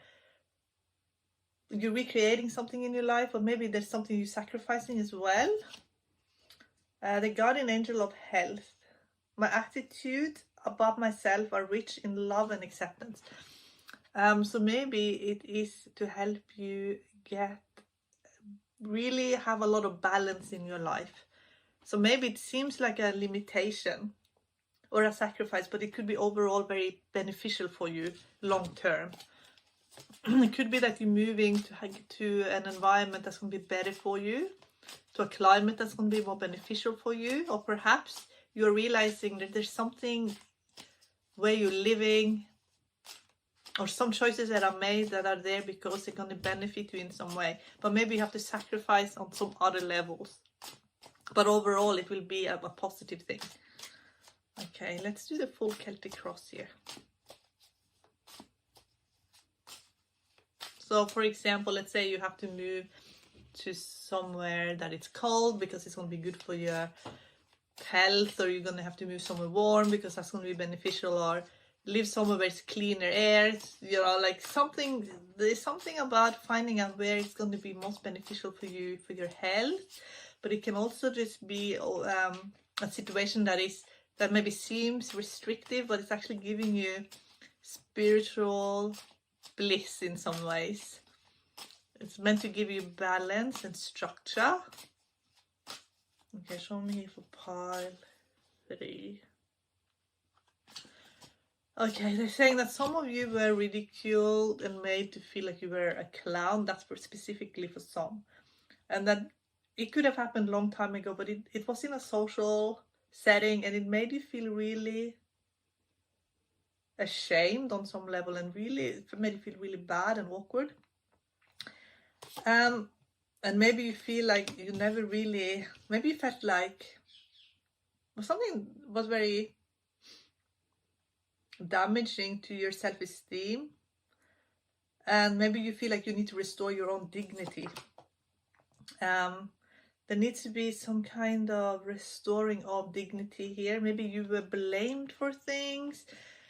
you're recreating something in your life, or maybe there's something you're sacrificing as well. The guardian angel of health. My attitude about myself are rich in love and acceptance. So maybe it is to help you really have a lot of balance in your life. So maybe it seems like a limitation or a sacrifice, but it could be overall very beneficial for you long term. It could be that you're moving to an environment that's going to be better for you, to a climate that's going to be more beneficial for you, or perhaps you're realizing that there's something where you're living, or some choices that are made that are there because they're going to benefit you in some way, but maybe you have to sacrifice on some other levels. But overall, it will be a positive thing. Okay, let's do the full Celtic cross here. So, for example, let's say you have to move to somewhere that it's cold because it's going to be good for your health, or you're going to have to move somewhere warm because that's going to be beneficial, or live somewhere where it's cleaner air. You know, like there's something about finding out where it's going to be most beneficial for you, for your health. But it can also just be a situation that maybe seems restrictive, but it's actually giving you spiritual bliss in some ways. It's meant to give you balance and structure. Okay, show me for pile 3. Okay, they're saying that some of you were ridiculed and made to feel like you were a clown. That's specifically for some. And that it could have happened a long time ago, but it was in a social setting, and it made you feel really ashamed on some level, and really made you feel really bad and awkward. And maybe you feel like you never really, maybe you felt like something was very damaging to your self-esteem, and maybe you feel like you need to restore your own dignity. There needs to be some kind of restoring of dignity here. Maybe you were blamed for things,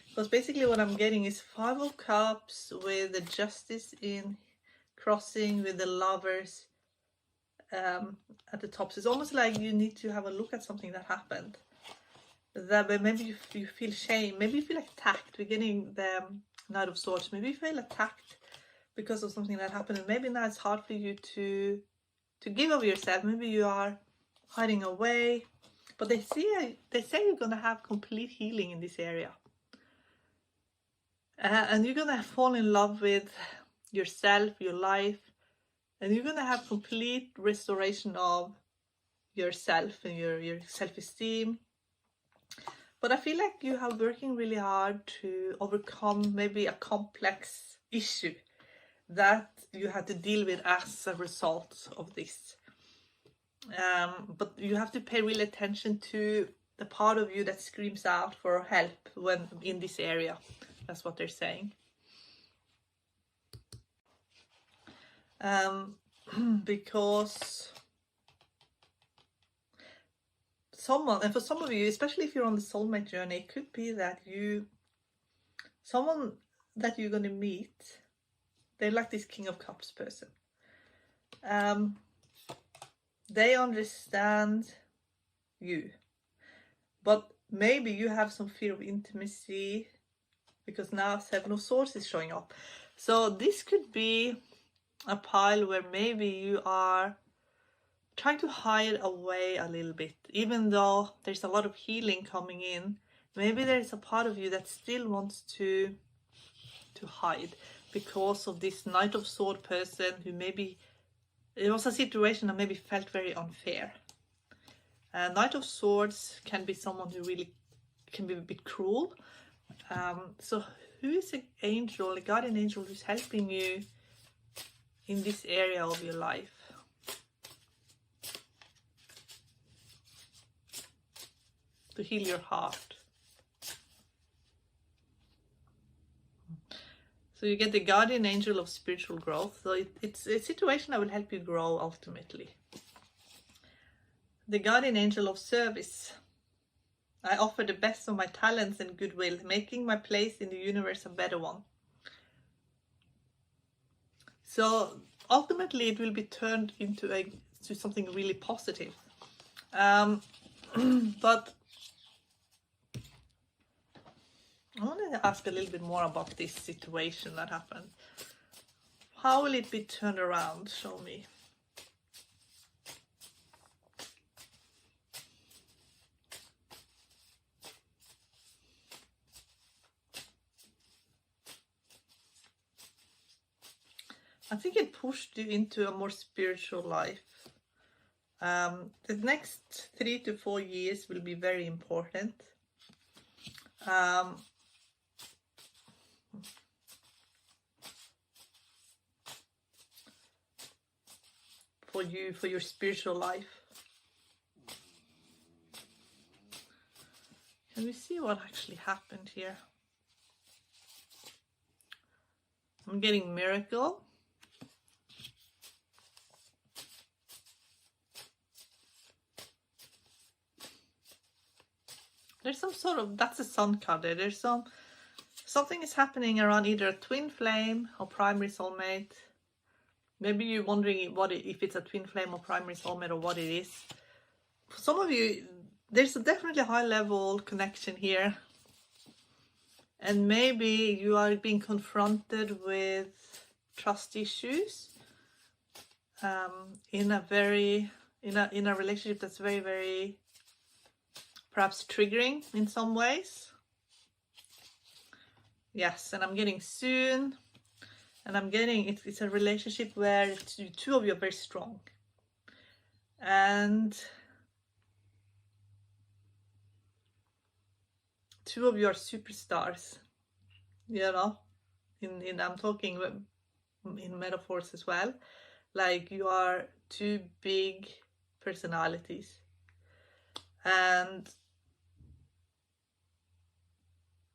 because basically what I'm getting is 5 of Cups with the Justice in crossing with the Lovers at the top. So it's almost like you need to have a look at something that happened. That maybe you feel shame, maybe you feel like attacked. We're getting the Knight of Swords. Maybe you feel attacked because of something that happened, and maybe now it's hard for you to give of yourself. Maybe you are hiding away, but they say you're gonna have complete healing in this area, and you're gonna fall in love with yourself, your life, and you're gonna have complete restoration of yourself and your self-esteem. But I feel like you are working really hard to overcome maybe a complex issue that you had to deal with as a result of this. But you have to pay real attention to the part of you that screams out for help when in this area. That's what they're saying. Because someone, and for some of you, especially if you're on the soulmate journey, it could be that someone that you're going to meet, they're like this King of Cups person. They understand you, but maybe you have some fear of intimacy because now Seven of Swords is showing up. So this could be a pile where maybe you are trying to hide away a little bit, even though there's a lot of healing coming in. Maybe there's a part of you that still wants to hide because of this Knight of Swords person who maybe it was a situation that maybe felt very unfair. Knight of Swords can be someone who really can be a bit cruel. So who is an angel, a guardian angel who's helping you in this area of your life? To heal your heart. So you get the guardian angel of spiritual growth. So it's a situation that will help you grow ultimately. The guardian angel of service. I offer the best of my talents and goodwill, making my place in the universe a better one. So ultimately it will be turned into something really positive. But I want to ask a little bit more about this situation that happened. How will it be turned around? Show me. I think it pushed you into a more spiritual life. The next 3 to 4 years will be very important. For you, for your spiritual life. Can we see what actually happened here? I'm getting miracle. There's some sort of, that's a sun card there. There's something is happening around either a twin flame or primary soulmate. Maybe you're wondering if it's a twin flame or primary soulmate or what it is. For some of you, there's definitely a high level connection here. And maybe you are being confronted with trust issues in a relationship that's very, very perhaps triggering in some ways. Yes, and I'm getting soon. And I'm getting, it's a relationship where two of you are very strong. And two of you are superstars. You know, I'm talking in metaphors as well. Like you are two big personalities. And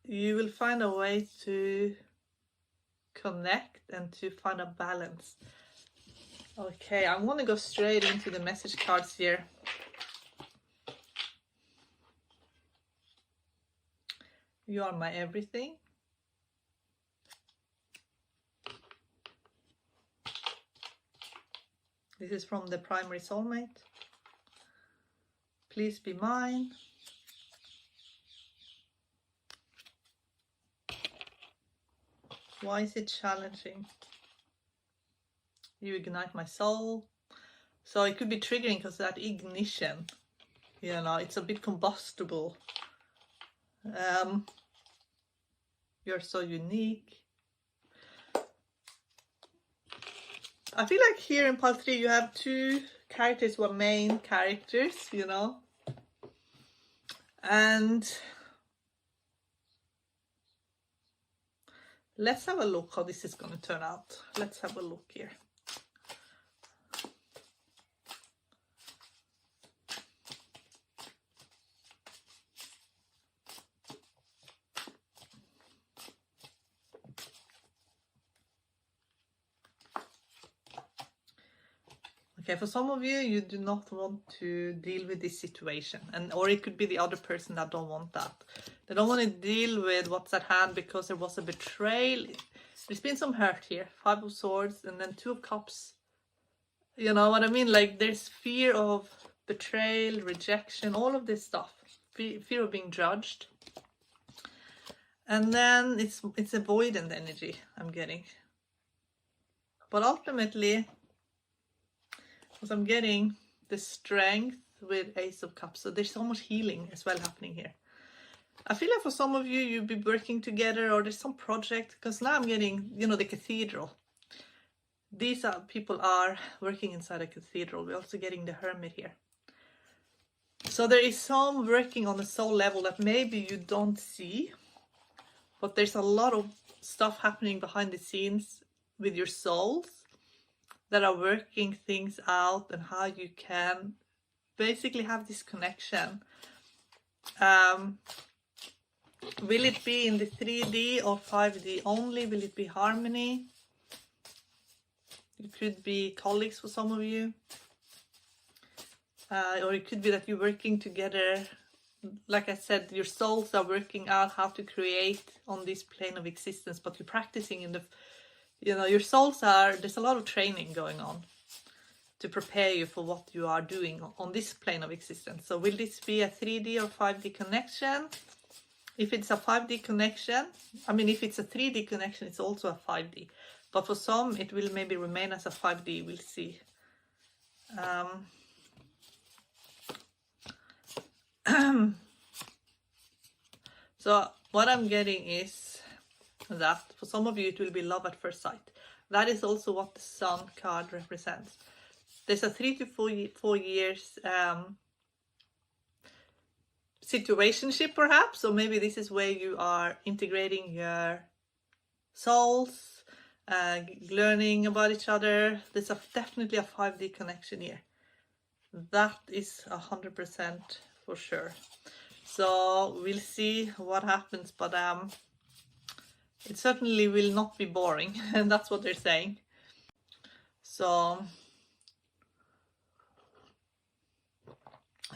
you will find a way to connect and to find a balance. Okay, I'm going to go straight into the message cards here. You are my everything. This is from the primary soulmate. Please be mine. Why is it challenging? You ignite my soul. So it could be triggering because that ignition, you know, it's a bit combustible. You're so unique. I feel like here in pile 3 you have 2 characters who are main characters, you know. And let's have a look how this is going to turn out. Let's have a look here. Okay, for some of you, you do not want to deal with this situation, or it could be the other person that don't want that. They don't want to deal with what's at hand because there was a betrayal. There's been some hurt here. 5 of Swords and then 2 of Cups. You know what I mean? Like there's fear of betrayal, rejection, all of this stuff. Fear of being judged. And then it's avoidant energy I'm getting. But ultimately, because I'm getting the strength with Ace of Cups. So there's so much healing as well happening here. I feel like for some of you, you'll be working together or there's some project. Because now I'm getting, you know, the cathedral. These people are working inside a cathedral. We're also getting the Hermit here. So there is some working on the soul level that maybe you don't see. But there's a lot of stuff happening behind the scenes with your souls that are working things out and how you can basically have this connection. Will it be in the 3D or 5D only? Will it be harmony? It could be colleagues for some of you. Or it could be that you're working together. Like I said, your souls are working out how to create on this plane of existence, but you're practicing in the, you know, your souls are, there's a lot of training going on to prepare you for what you are doing on this plane of existence. So will this be a 3D or 5D connection? If it's a 5D connection, I mean, if it's a 3D connection, it's also a 5D. But for some, it will maybe remain as a 5D, we'll see. So what I'm getting is that for some of you it will be love at first sight. That is also what the Sun card represents. There's a 3 to 4 years situationship perhaps, so maybe this is where you are integrating your souls, learning about each other. There's definitely a 5D connection here. That is 100% for sure. So we'll see what happens, but it certainly will not be boring, and that's what they're saying. So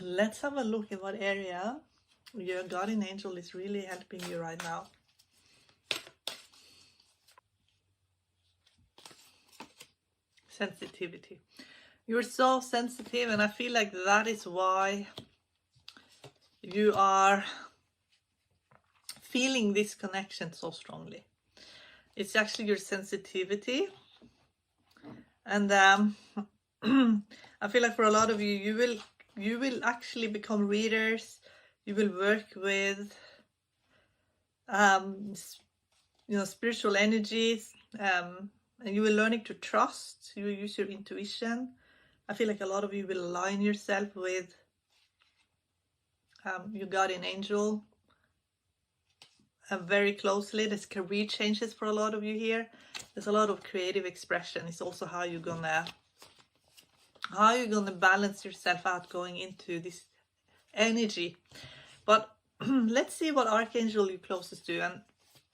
let's have a look at what area your guardian angel is really helping you right now. Sensitivity. You're so sensitive, and I feel like that is why you are feeling this connection so strongly. It's actually your sensitivity. And I feel like for a lot of you, you will actually become readers. You will work with you know, spiritual energies, and you will learning to trust. You will use your intuition. I feel like a lot of you will align yourself with your guardian angel very closely. There's career changes for a lot of you here. There's a lot of creative expression. It's also how you're gonna balance yourself out going into this energy. But let's see what archangel you're closest to. And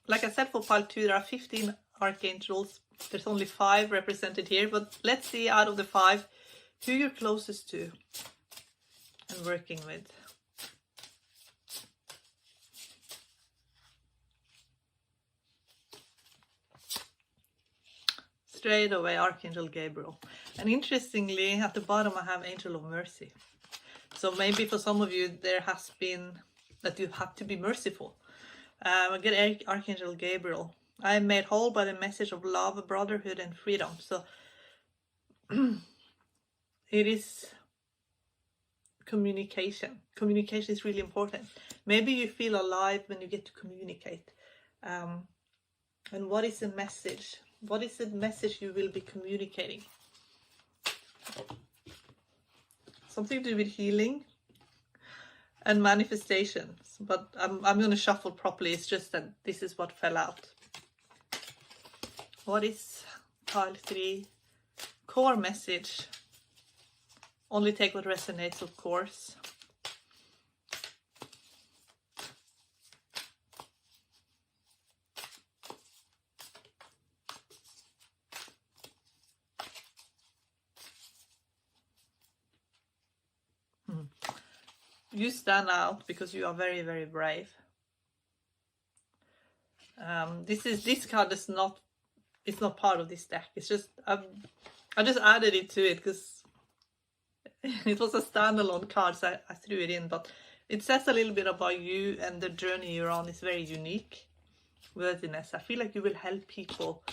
like I said, for pile 2 there are 15 archangels. There's only 5 represented here, but let's see out of the 5 who you're closest to and working with. Straight away, Archangel Gabriel. And interestingly, at the bottom I have Angel of Mercy. So maybe for some of you there has been that you have to be merciful. I get Archangel Gabriel. I am made whole by the message of love, brotherhood and freedom. So it is communication. Communication is really important. Maybe you feel alive when you get to communicate. And what is the message? What is the message you will be communicating? Something to do with healing and manifestations. But I'm going to shuffle properly. It's just that this is what fell out. What is pile 3? Core message. Only take what resonates, of course. You stand out because you are very, very brave. This card is not. It's not part of this deck. It's just I just added it to it because it was a standalone card, so I threw it in. But it says a little bit about you, and the journey you're on is very unique. Worthiness. I feel like you will help people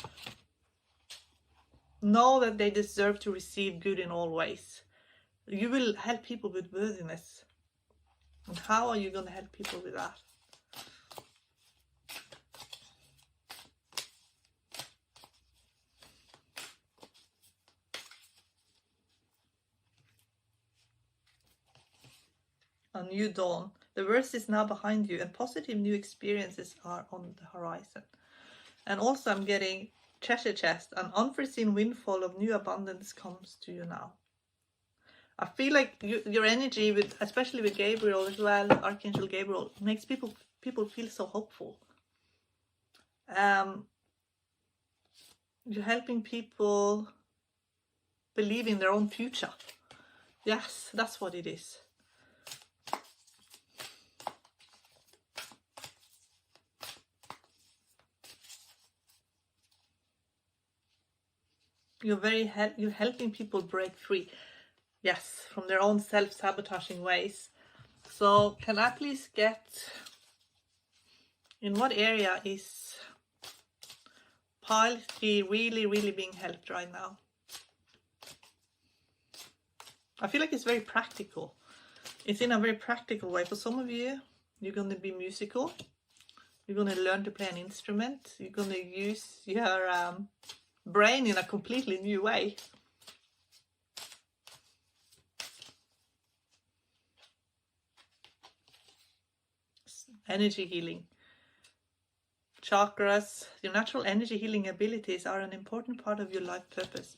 know that they deserve to receive good in all ways. You will help people with worthiness. And how are you going to help people with that? A new dawn. The worst is now behind you and positive new experiences are on the horizon. And also I'm getting treasure chest. An unforeseen windfall of new abundance comes to you now. I feel like your energy, with especially with Gabriel as well, Archangel Gabriel, makes people feel so hopeful. You're helping people believe in their own future. Yes, that's what it is. You're helping people break free. Yes, from their own self-sabotaging ways. So can I please get, in what area is pile 3 really, really being helped right now? I feel like it's very practical. It's in a very practical way. For some of you, you're going to be musical. You're going to learn to play an instrument. You're going to use your brain in a completely new way. Energy healing. Chakras. Your natural energy healing abilities are an important part of your life purpose.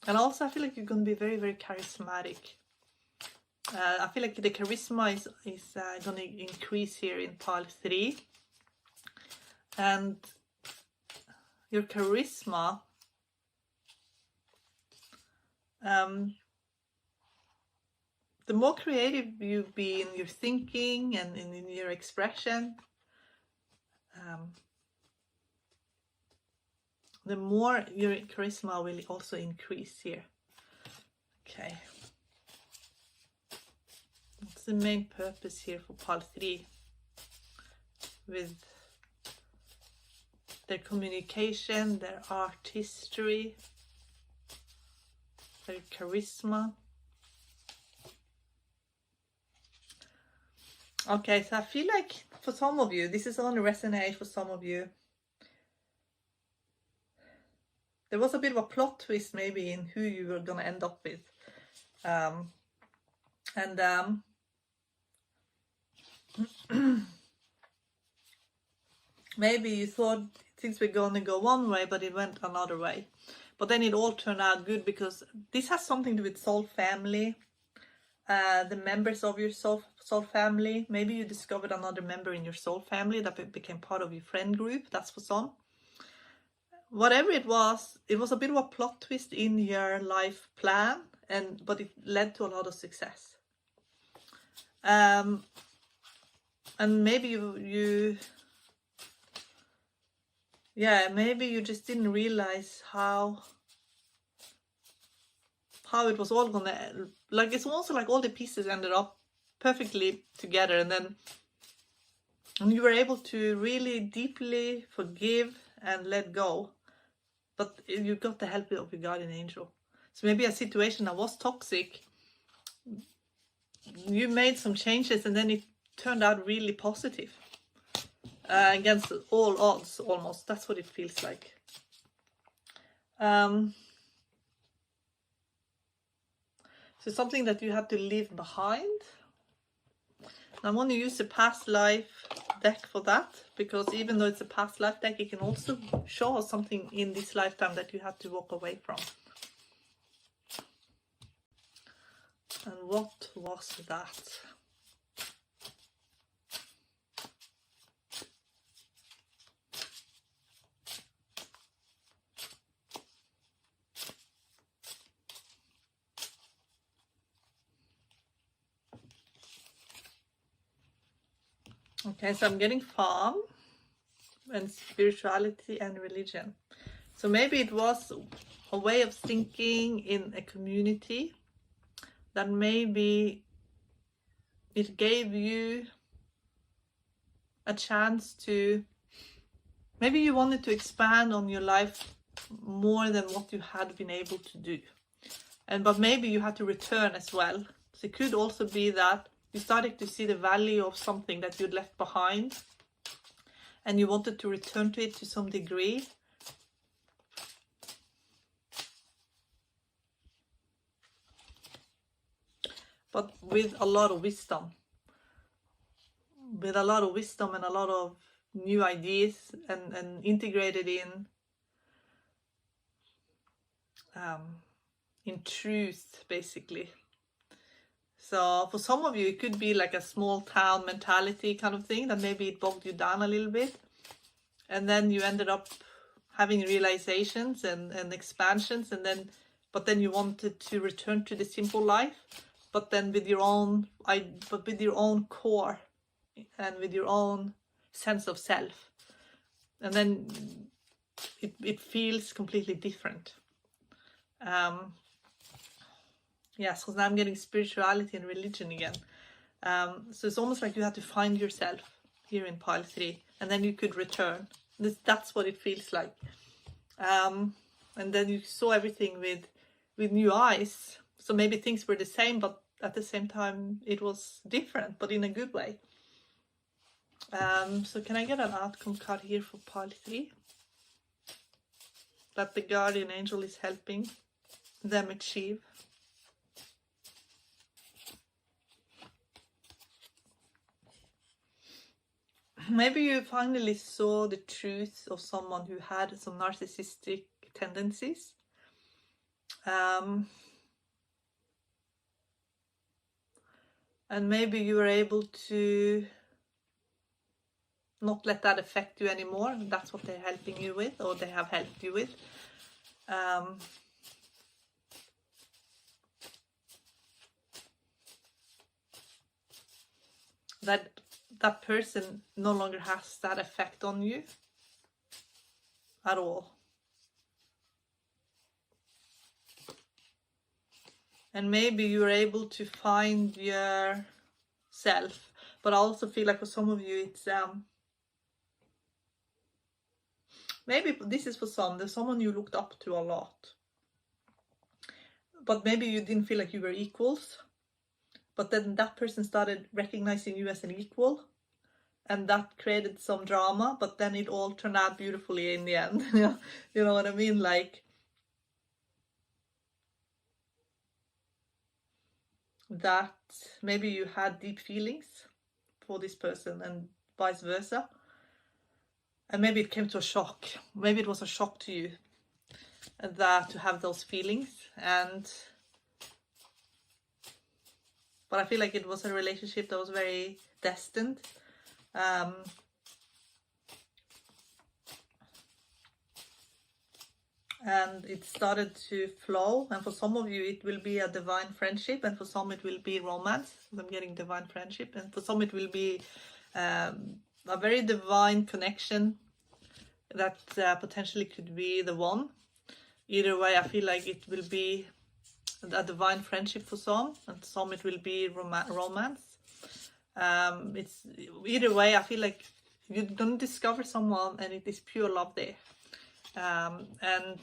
And also I feel like you're going to be very, very charismatic. I feel like the charisma is going to increase here in pile 3. And your charisma, the more creative you be in your thinking and in your expression, the more your charisma will also increase here. Okay. What's the main purpose here for pile 3? With their communication, their artistry, their charisma. Okay, so I feel like for some of you, this is going to resonate for some of you. There was a bit of a plot twist maybe in who you were going to end up with. Maybe you thought things were going to go one way, but it went another way. But then it all turned out good, because this has something to do with soul family. The members of your soul family. Maybe you discovered another member in your soul family that became part of your friend group. That's for some. Whatever it was a bit of a plot twist in your life plan, but it led to a lot of success. And maybe maybe you just didn't realize how it was all gonna, like, it's also like all the pieces ended up perfectly together, and you were able to really deeply forgive and let go, but you got the help of your guardian angel. So maybe a situation that was toxic, you made some changes and then it turned out really positive, against all odds almost. That's what it feels like. So something that you had to leave behind. I'm going to use the past life deck for that, because even though it's a past life deck, it can also show us something in this lifetime that you had to walk away from. And what was that? Okay, so I'm getting farm and spirituality and religion. So maybe it was a way of thinking in a community that maybe it gave you a chance to, maybe you wanted to expand on your life more than what you had been able to do. But maybe you had to return as well. So it could also be that you started to see the value of something that you'd left behind and you wanted to return to it to some degree. But with a lot of wisdom. With a lot of wisdom and a lot of new ideas, and integrated in truth, basically. So for some of you, it could be like a small town mentality kind of thing, that maybe it bogged you down a little bit. And then you ended up having realizations and expansions, but then you wanted to return to the simple life, but then with your own core and with your own sense of self. And then it feels completely different. Yes, because now I'm getting spirituality and religion again. So it's almost like you had to find yourself here in pile 3, and then you could return. That's what it feels like. And then you saw everything with new eyes. So maybe things were the same, but at the same time it was different, but in a good way. So can I get an outcome card here for pile 3? That the guardian angel is helping them achieve. Maybe you finally saw the truth of someone who had some narcissistic tendencies. And maybe you were able to not let that affect you anymore. That's what they're helping you with, or they have helped you with. That person no longer has that effect on you at all. And maybe you're able to find yourself. But I also feel like for some of you, it's maybe this is for some. There's someone you looked up to a lot, but maybe you didn't feel like you were equals. But then that person started recognizing you as an equal, and that created some drama, but then it all turned out beautifully in the end. You know what I mean? Like, that maybe you had deep feelings for this person and vice versa. And maybe it came to a shock. Maybe it was a shock to you that to have those feelings. But I feel like it was a relationship that was very destined. And it started to flow. And for some of you, it will be a divine friendship. And for some, it will be romance. I'm getting divine friendship. And for some, it will be a very divine connection that potentially could be the one. Either way, I feel like it will be a divine friendship for some, and some it will be romance. It's either way, I feel like you're gonna discover someone and it is pure love there. And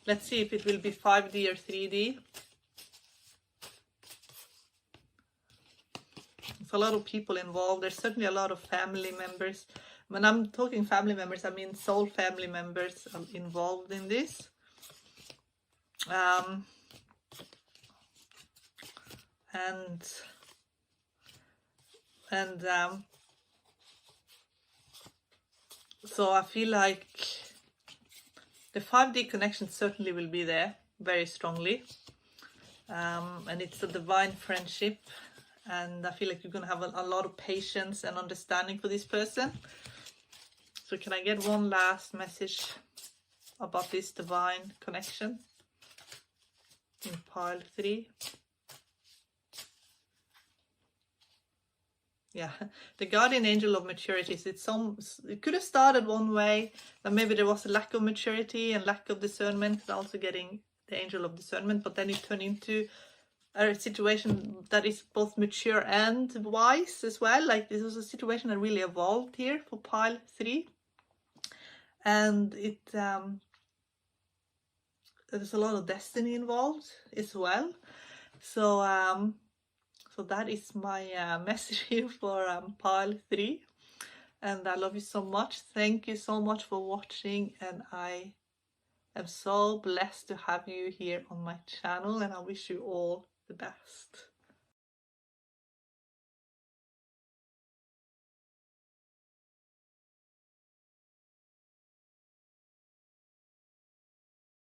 let's see if it will be 5D or 3D. There's a lot of people involved. There's certainly a lot of family members. When I'm talking family members, I mean soul family members involved in this. So I feel like the 5D connection certainly will be there very strongly. And it's a divine friendship. And I feel like you're going to have a lot of patience and understanding for this person. So can I get one last message about this divine connection in pile 3? Yeah, the guardian angel of maturity. It could have started one way, that maybe there was a lack of maturity and lack of discernment, also getting the angel of discernment, but then it turned into a situation that is both mature and wise as well. Like this was a situation that really evolved here for pile 3, and there's a lot of destiny involved as well. So that is my message here for pile 3, and I love you so much. Thank you so much for watching, and I am so blessed to have you here on my channel, and I wish you all the best.